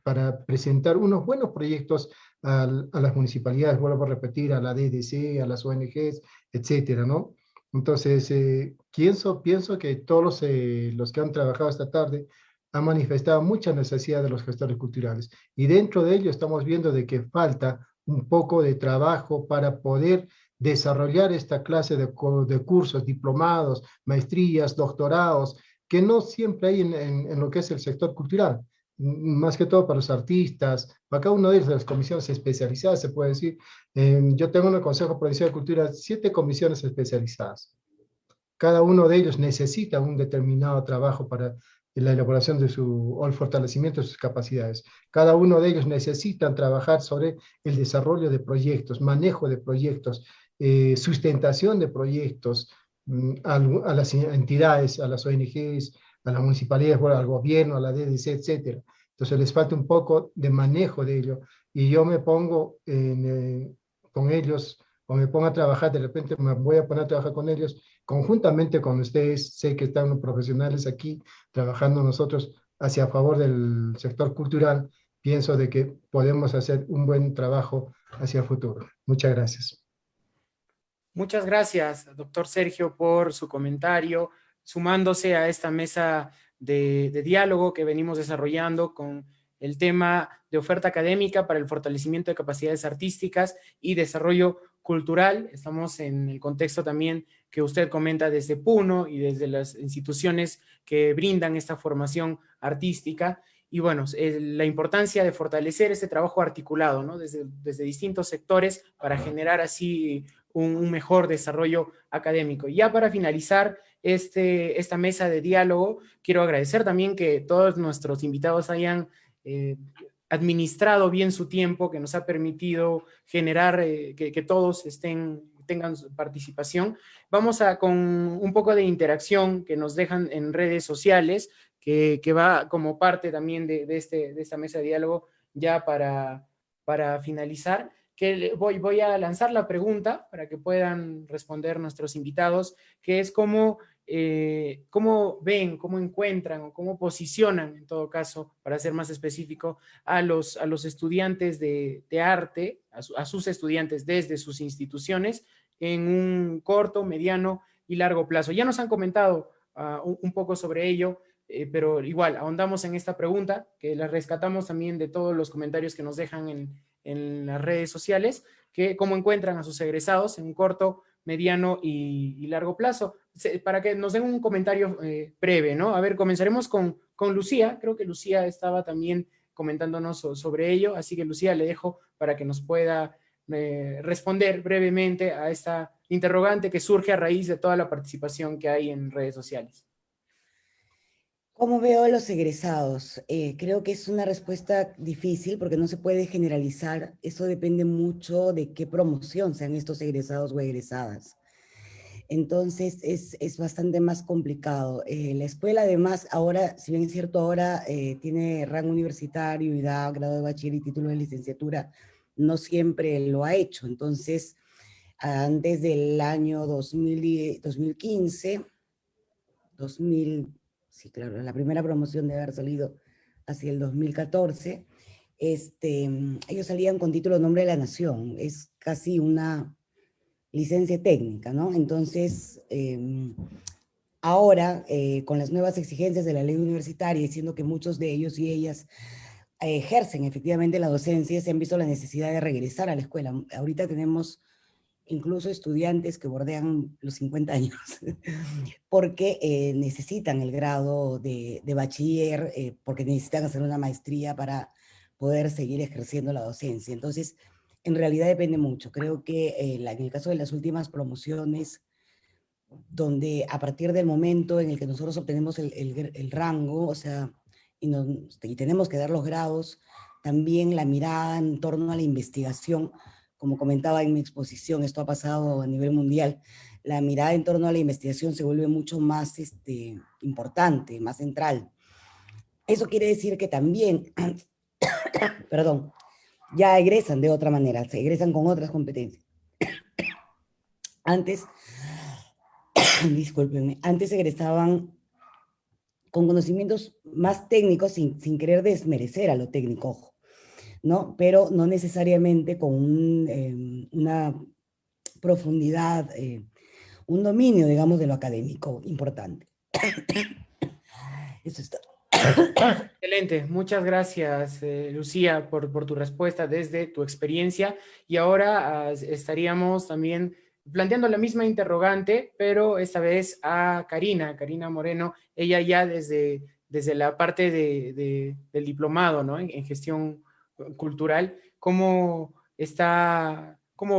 para presentar unos buenos proyectos a las municipalidades, vuelvo a repetir, a la DDC, a las ONGs, etcétera, ¿no? Entonces, pienso que todos los que han trabajado esta tarde han manifestado mucha necesidad de los gestores culturales. Y dentro de ello estamos viendo de que falta un poco de trabajo para poder desarrollar esta clase de cursos, diplomados, maestrías, doctorados, que no siempre hay en lo que es el sector cultural. Más que todo para los artistas, para cada uno de ellos, las comisiones especializadas, se puede decir. Yo tengo en el Consejo Provincial de Cultura 7 comisiones especializadas. Cada uno de ellos necesita un determinado trabajo para la elaboración de o el fortalecimiento de sus capacidades. Cada uno de ellos necesita trabajar sobre el desarrollo de proyectos, manejo de proyectos, sustentación de proyectos a las entidades, a las ONGs, a las municipalidades, bueno, al gobierno, a la DDC, etcétera. Entonces les falta un poco de manejo de ello. Y yo me pongo con ellos, o me pongo a trabajar, de repente me voy a poner a trabajar con ellos, conjuntamente con ustedes, sé que están los profesionales aquí, trabajando nosotros hacia favor del sector cultural, pienso de que podemos hacer un buen trabajo hacia el futuro. Muchas gracias. Muchas gracias, doctor Sergio, por su comentario, sumándose a esta mesa de diálogo que venimos desarrollando con el tema de oferta académica para el fortalecimiento de capacidades artísticas y desarrollo cultural. Estamos en el contexto también que usted comenta desde Puno y desde las instituciones que brindan esta formación artística. Y bueno, la importancia de fortalecer este trabajo articulado, ¿no? Desde distintos sectores para generar así un mejor desarrollo académico. Y ya para finalizar esta mesa de diálogo, quiero agradecer también que todos nuestros invitados hayan administrado bien su tiempo, que nos ha permitido generar que todos tengan su participación. Vamos con un poco de interacción que nos dejan en redes sociales, que va como parte también de esta mesa de diálogo ya para finalizar. Que voy a lanzar la pregunta para que puedan responder nuestros invitados, que es cómo ven, cómo encuentran o cómo posicionan, en todo caso, para ser más específico, a los estudiantes de arte, a sus estudiantes desde sus instituciones, en un corto, mediano y largo plazo. Ya nos han comentado un poco sobre ello, pero igual, ahondamos en esta pregunta, que la rescatamos también de todos los comentarios que nos dejan en las redes sociales, que cómo encuentran a sus egresados en un corto, mediano y largo plazo. Para que nos den un comentario breve, ¿no? A ver, comenzaremos con Lucía. Creo que Lucía estaba también comentándonos sobre ello, así que Lucía, le dejo para que nos pueda responder brevemente a esta interrogante que surge a raíz de toda la participación que hay en redes sociales. ¿Cómo veo a los egresados? Creo que es una respuesta difícil porque no se puede generalizar. Eso depende mucho de qué promoción sean estos egresados o egresadas. Entonces es bastante más complicado. La escuela además ahora, si bien es cierto, ahora tiene rango universitario y da grado de bachiller y título de licenciatura, no siempre lo ha hecho. Entonces, antes del año 2015, sí, claro, la primera promoción debe haber salido hacia el 2014, ellos salían con título de nombre de la nación. Es casi una licencia técnica, ¿no? Entonces, ahora, con las nuevas exigencias de la ley universitaria, diciendo que muchos de ellos y ellas ejercen efectivamente la docencia, se han visto la necesidad de regresar a la escuela. Ahorita tenemos incluso estudiantes que bordean los 50 años, porque necesitan el grado de bachiller, porque necesitan hacer una maestría para poder seguir ejerciendo la docencia. Entonces, en realidad depende mucho. Creo que en el caso de las últimas promociones, donde a partir del momento en el que nosotros obtenemos el rango, o sea, y tenemos que dar los grados, también la mirada en torno a la investigación, como comentaba en mi exposición, esto ha pasado a nivel mundial, la mirada en torno a la investigación se vuelve mucho más importante, más central. Eso quiere decir que también, perdón, ya egresan de otra manera, se egresan con otras competencias. Antes, discúlpenme, antes egresaban con conocimientos más técnicos sin querer desmerecer a lo técnico, ojo, ¿no? Pero no necesariamente con una profundidad, un dominio, digamos, de lo académico importante. Eso es todo. Excelente, muchas gracias, Lucía, por tu respuesta desde tu experiencia. Y ahora estaríamos también planteando la misma interrogante, pero esta vez a Karina Moreno, ella ya desde la parte del diplomado, ¿no? en gestión cultural, ¿cómo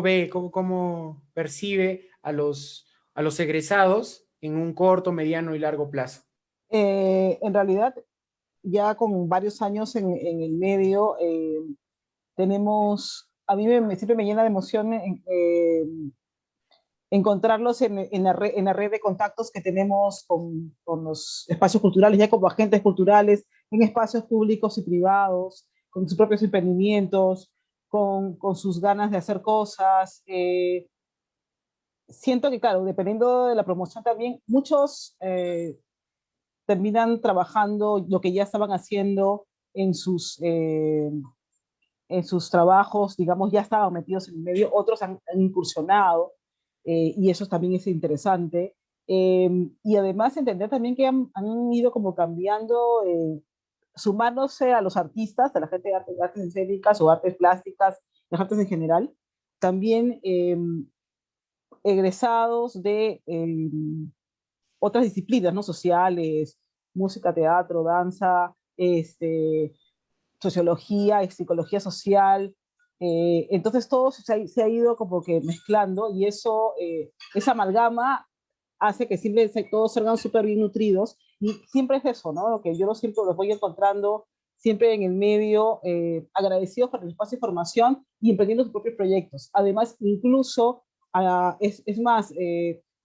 ve, cómo percibe a los egresados en un corto, mediano y largo plazo? En realidad, ya con varios años en el medio, a mí siempre me llena de emoción encontrarlos en la red de contactos que tenemos con los espacios culturales, ya como agentes culturales, en espacios públicos y privados, con sus propios emprendimientos, con sus ganas de hacer cosas. Siento que, claro, dependiendo de la promoción también, muchos terminan trabajando lo que ya estaban haciendo en sus trabajos, digamos, ya estaban metidos en el medio, otros han incursionado, y eso también es interesante. Y además entender también que han ido como cambiando, sumándose a los artistas, a la gente de artes escénicas o artes plásticas, las artes en general, también egresados de otras disciplinas, ¿no? Sociales, música, teatro, danza, sociología, psicología social. Entonces todo se ha ido como que mezclando, y eso, esa amalgama hace que siempre todos salgan súper bien nutridos, y siempre es eso, ¿no? Lo que yo siempre los voy encontrando siempre en el medio, agradecidos por el espacio de formación y emprendiendo sus propios proyectos. Además, incluso, es más,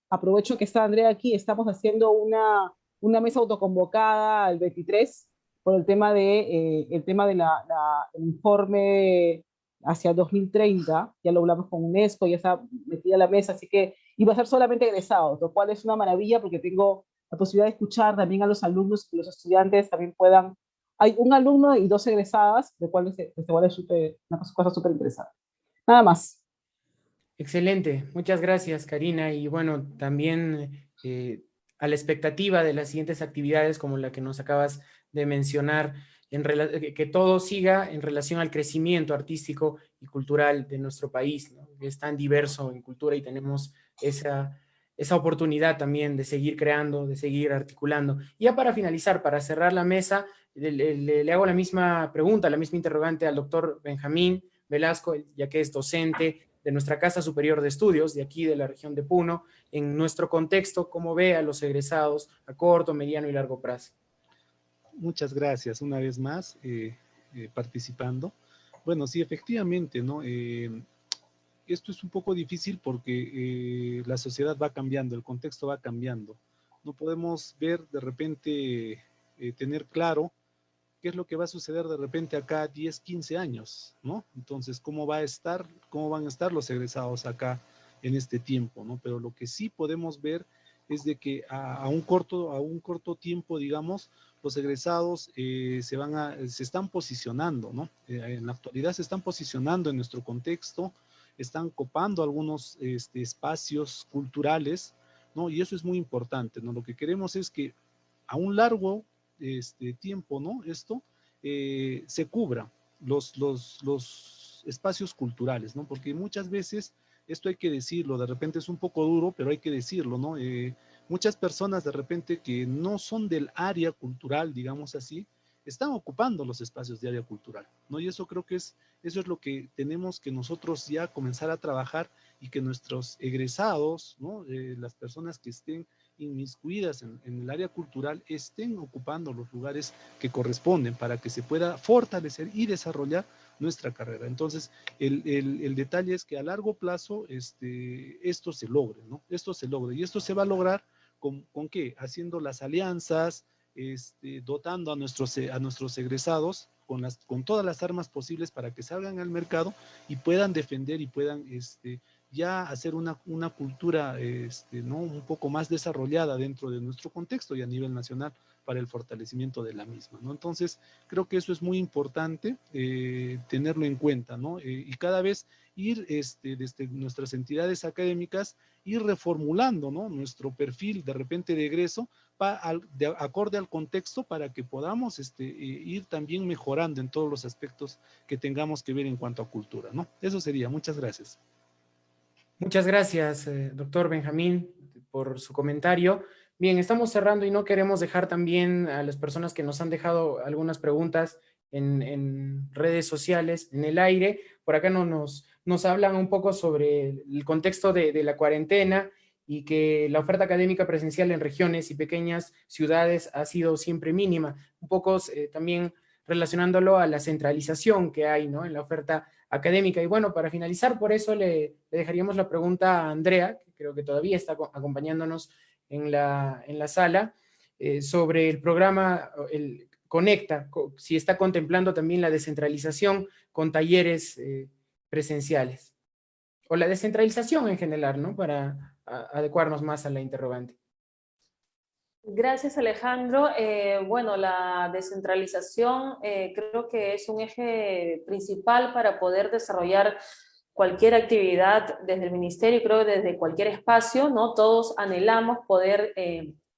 aprovecho que está Andrea aquí, estamos haciendo una mesa autoconvocada el 23 por el tema de el informe hacia 2030, ya lo hablamos con UNESCO, ya está metida la mesa, así que iba a ser solamente egresados, lo cual es una maravilla porque tengo la posibilidad de escuchar también a los alumnos, que los estudiantes también puedan. Hay un alumno y 2 egresadas, lo cual es una cosa súper interesante. Nada más. Excelente, muchas gracias, Karina. Y bueno, también a la expectativa de las siguientes actividades como la que nos acabas de mencionar, que todo siga en relación al crecimiento artístico y cultural de nuestro país, ¿no? Que es tan diverso en cultura y tenemos esa oportunidad también de seguir creando, de seguir articulando. Y ya para finalizar, para cerrar la mesa, le hago la misma pregunta, la misma interrogante al doctor Benjamín Velasco, ya que es docente de nuestra Casa Superior de Estudios, de aquí de la región de Puno, en nuestro contexto, ¿cómo ve a los egresados a corto, mediano y largo plazo? Muchas gracias una vez más participando. Bueno, sí, efectivamente, ¿no? Esto es un poco difícil porque la sociedad va cambiando, el contexto va cambiando. No podemos ver de repente, tener claro qué es lo que va a suceder de repente acá 10, 15 años, ¿no? Entonces, cómo van a estar los egresados acá en este tiempo, ¿no? Pero lo que sí podemos ver es de que a un corto tiempo, digamos, los egresados se están posicionando, ¿no? En la actualidad se están posicionando en nuestro contexto, están copando algunos espacios culturales, ¿no? Y eso es muy importante, ¿no? Lo que queremos es que a un largo tiempo, ¿no? Esto se cubra los espacios culturales, ¿no? Porque muchas veces, esto hay que decirlo, de repente es un poco duro, pero hay que decirlo, ¿no? Muchas personas de repente que no son del área cultural, digamos así, están ocupando los espacios de área cultural, ¿no? Y eso creo que eso es lo que tenemos que nosotros ya comenzar a trabajar y que nuestros egresados, ¿no? Las personas que estén inmiscuidas en el área cultural estén ocupando los lugares que corresponden para que se pueda fortalecer y desarrollar nuestra carrera. Entonces, el detalle es que a largo plazo esto se logre, ¿no? Esto se logre. Y esto se va a lograr ¿con qué? Haciendo las alianzas, dotando a nuestros egresados con todas las armas posibles para que salgan al mercado y puedan defender y puedan ya hacer una cultura ¿no? un poco más desarrollada dentro de nuestro contexto y a nivel nacional para el fortalecimiento de la misma, ¿no? Entonces, creo que eso es muy importante tenerlo en cuenta, ¿no? Y cada vez ir desde nuestras entidades académicas, ir reformulando, ¿no? Nuestro perfil de repente de egreso acorde al contexto para que podamos ir también mejorando en todos los aspectos que tengamos que ver en cuanto a cultura, ¿no? Eso sería. Muchas gracias. Muchas gracias, doctor Benjamín, por su comentario. Bien, estamos cerrando y no queremos dejar también a las personas que nos han dejado algunas preguntas en redes sociales, en el aire. Por acá nos hablan un poco sobre el contexto de la cuarentena y que la oferta académica presencial en regiones y pequeñas ciudades ha sido siempre mínima. Un poco también relacionándolo a la centralización que hay, ¿no? En la oferta académica. Y bueno, para finalizar, por eso le dejaríamos la pregunta a Andrea, que creo que todavía está acompañándonos en la sala, sobre el programa el Conecta, si está contemplando también la descentralización con talleres presenciales, o la descentralización en general, ¿no? Para adecuarnos más a la interrogante. Gracias, Alejandro. Bueno, la descentralización creo que es un eje principal para poder desarrollar cualquier actividad desde el ministerio y creo desde cualquier espacio, ¿no? Todos anhelamos poder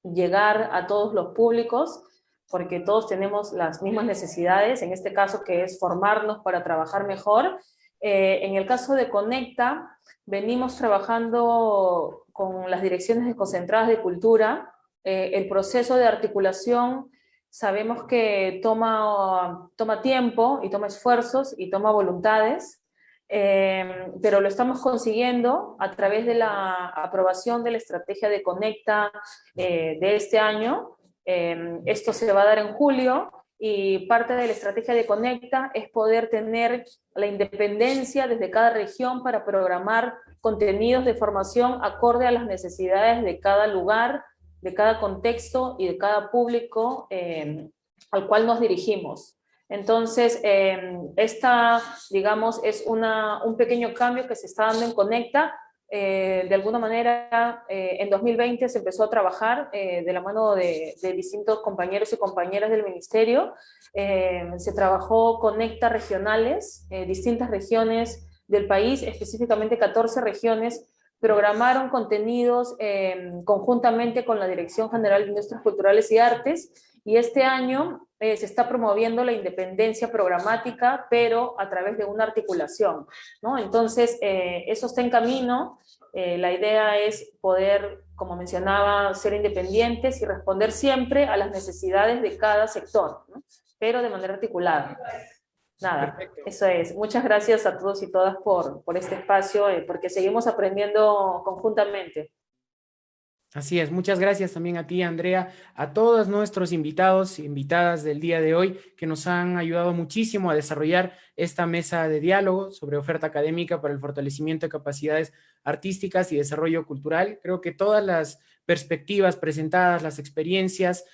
llegar a todos los públicos porque todos tenemos las mismas necesidades, en este caso que es formarnos para trabajar mejor. En el caso de Conecta, venimos trabajando con las direcciones desconcentradas de cultura. El proceso de articulación sabemos que toma tiempo y toma esfuerzos y toma voluntades, pero lo estamos consiguiendo a través de la aprobación de la estrategia de Conecta de este año. Esto se va a dar en julio y parte de la estrategia de Conecta es poder tener la independencia desde cada región para programar contenidos de formación acorde a las necesidades de cada lugar, de cada contexto y de cada público al cual nos dirigimos. Entonces, esta, digamos, es un pequeño cambio que se está dando en Conecta. De alguna manera, en 2020 se empezó a trabajar de la mano de distintos compañeros y compañeras del ministerio. Se trabajó Conecta regionales, distintas regiones del país, específicamente 14 regiones, programaron contenidos conjuntamente con la Dirección General de Industrias Culturales y Artes, y este año se está promoviendo la independencia programática, pero a través de una articulación, ¿no? Entonces, eso está en camino. La idea es poder, como mencionaba, ser independientes y responder siempre a las necesidades de cada sector, ¿no? Pero de manera articulada. Nada, perfecto. Eso es. Muchas gracias a todos y todas por este espacio, porque seguimos aprendiendo conjuntamente. Así es, muchas gracias también a ti, Andrea, a todos nuestros invitados e invitadas del día de hoy que nos han ayudado muchísimo a desarrollar esta mesa de diálogo sobre oferta académica para el fortalecimiento de capacidades artísticas y desarrollo cultural. Creo que todas las perspectivas presentadas, las experiencias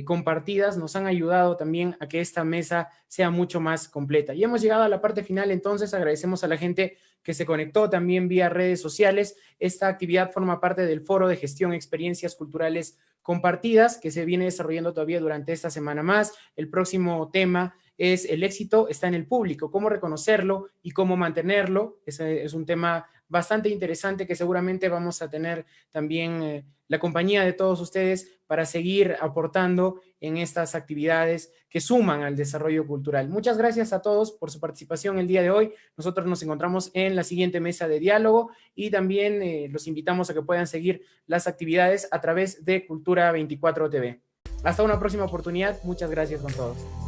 compartidas nos han ayudado también a que esta mesa sea mucho más completa. Y hemos llegado a la parte final, entonces agradecemos a la gente que se conectó también vía redes sociales. Esta actividad forma parte del Foro de Gestión Experiencias Culturales Compartidas que se viene desarrollando todavía durante esta semana más. El próximo tema es el éxito está en el público, cómo reconocerlo y cómo mantenerlo. Ese es un tema bastante interesante que seguramente vamos a tener también la compañía de todos ustedes para seguir aportando en estas actividades que suman al desarrollo cultural. Muchas gracias a todos por su participación el día de hoy. Nosotros nos encontramos en la siguiente mesa de diálogo y también los invitamos a que puedan seguir las actividades a través de Cultura 24 TV. Hasta una próxima oportunidad. Muchas gracias con todos.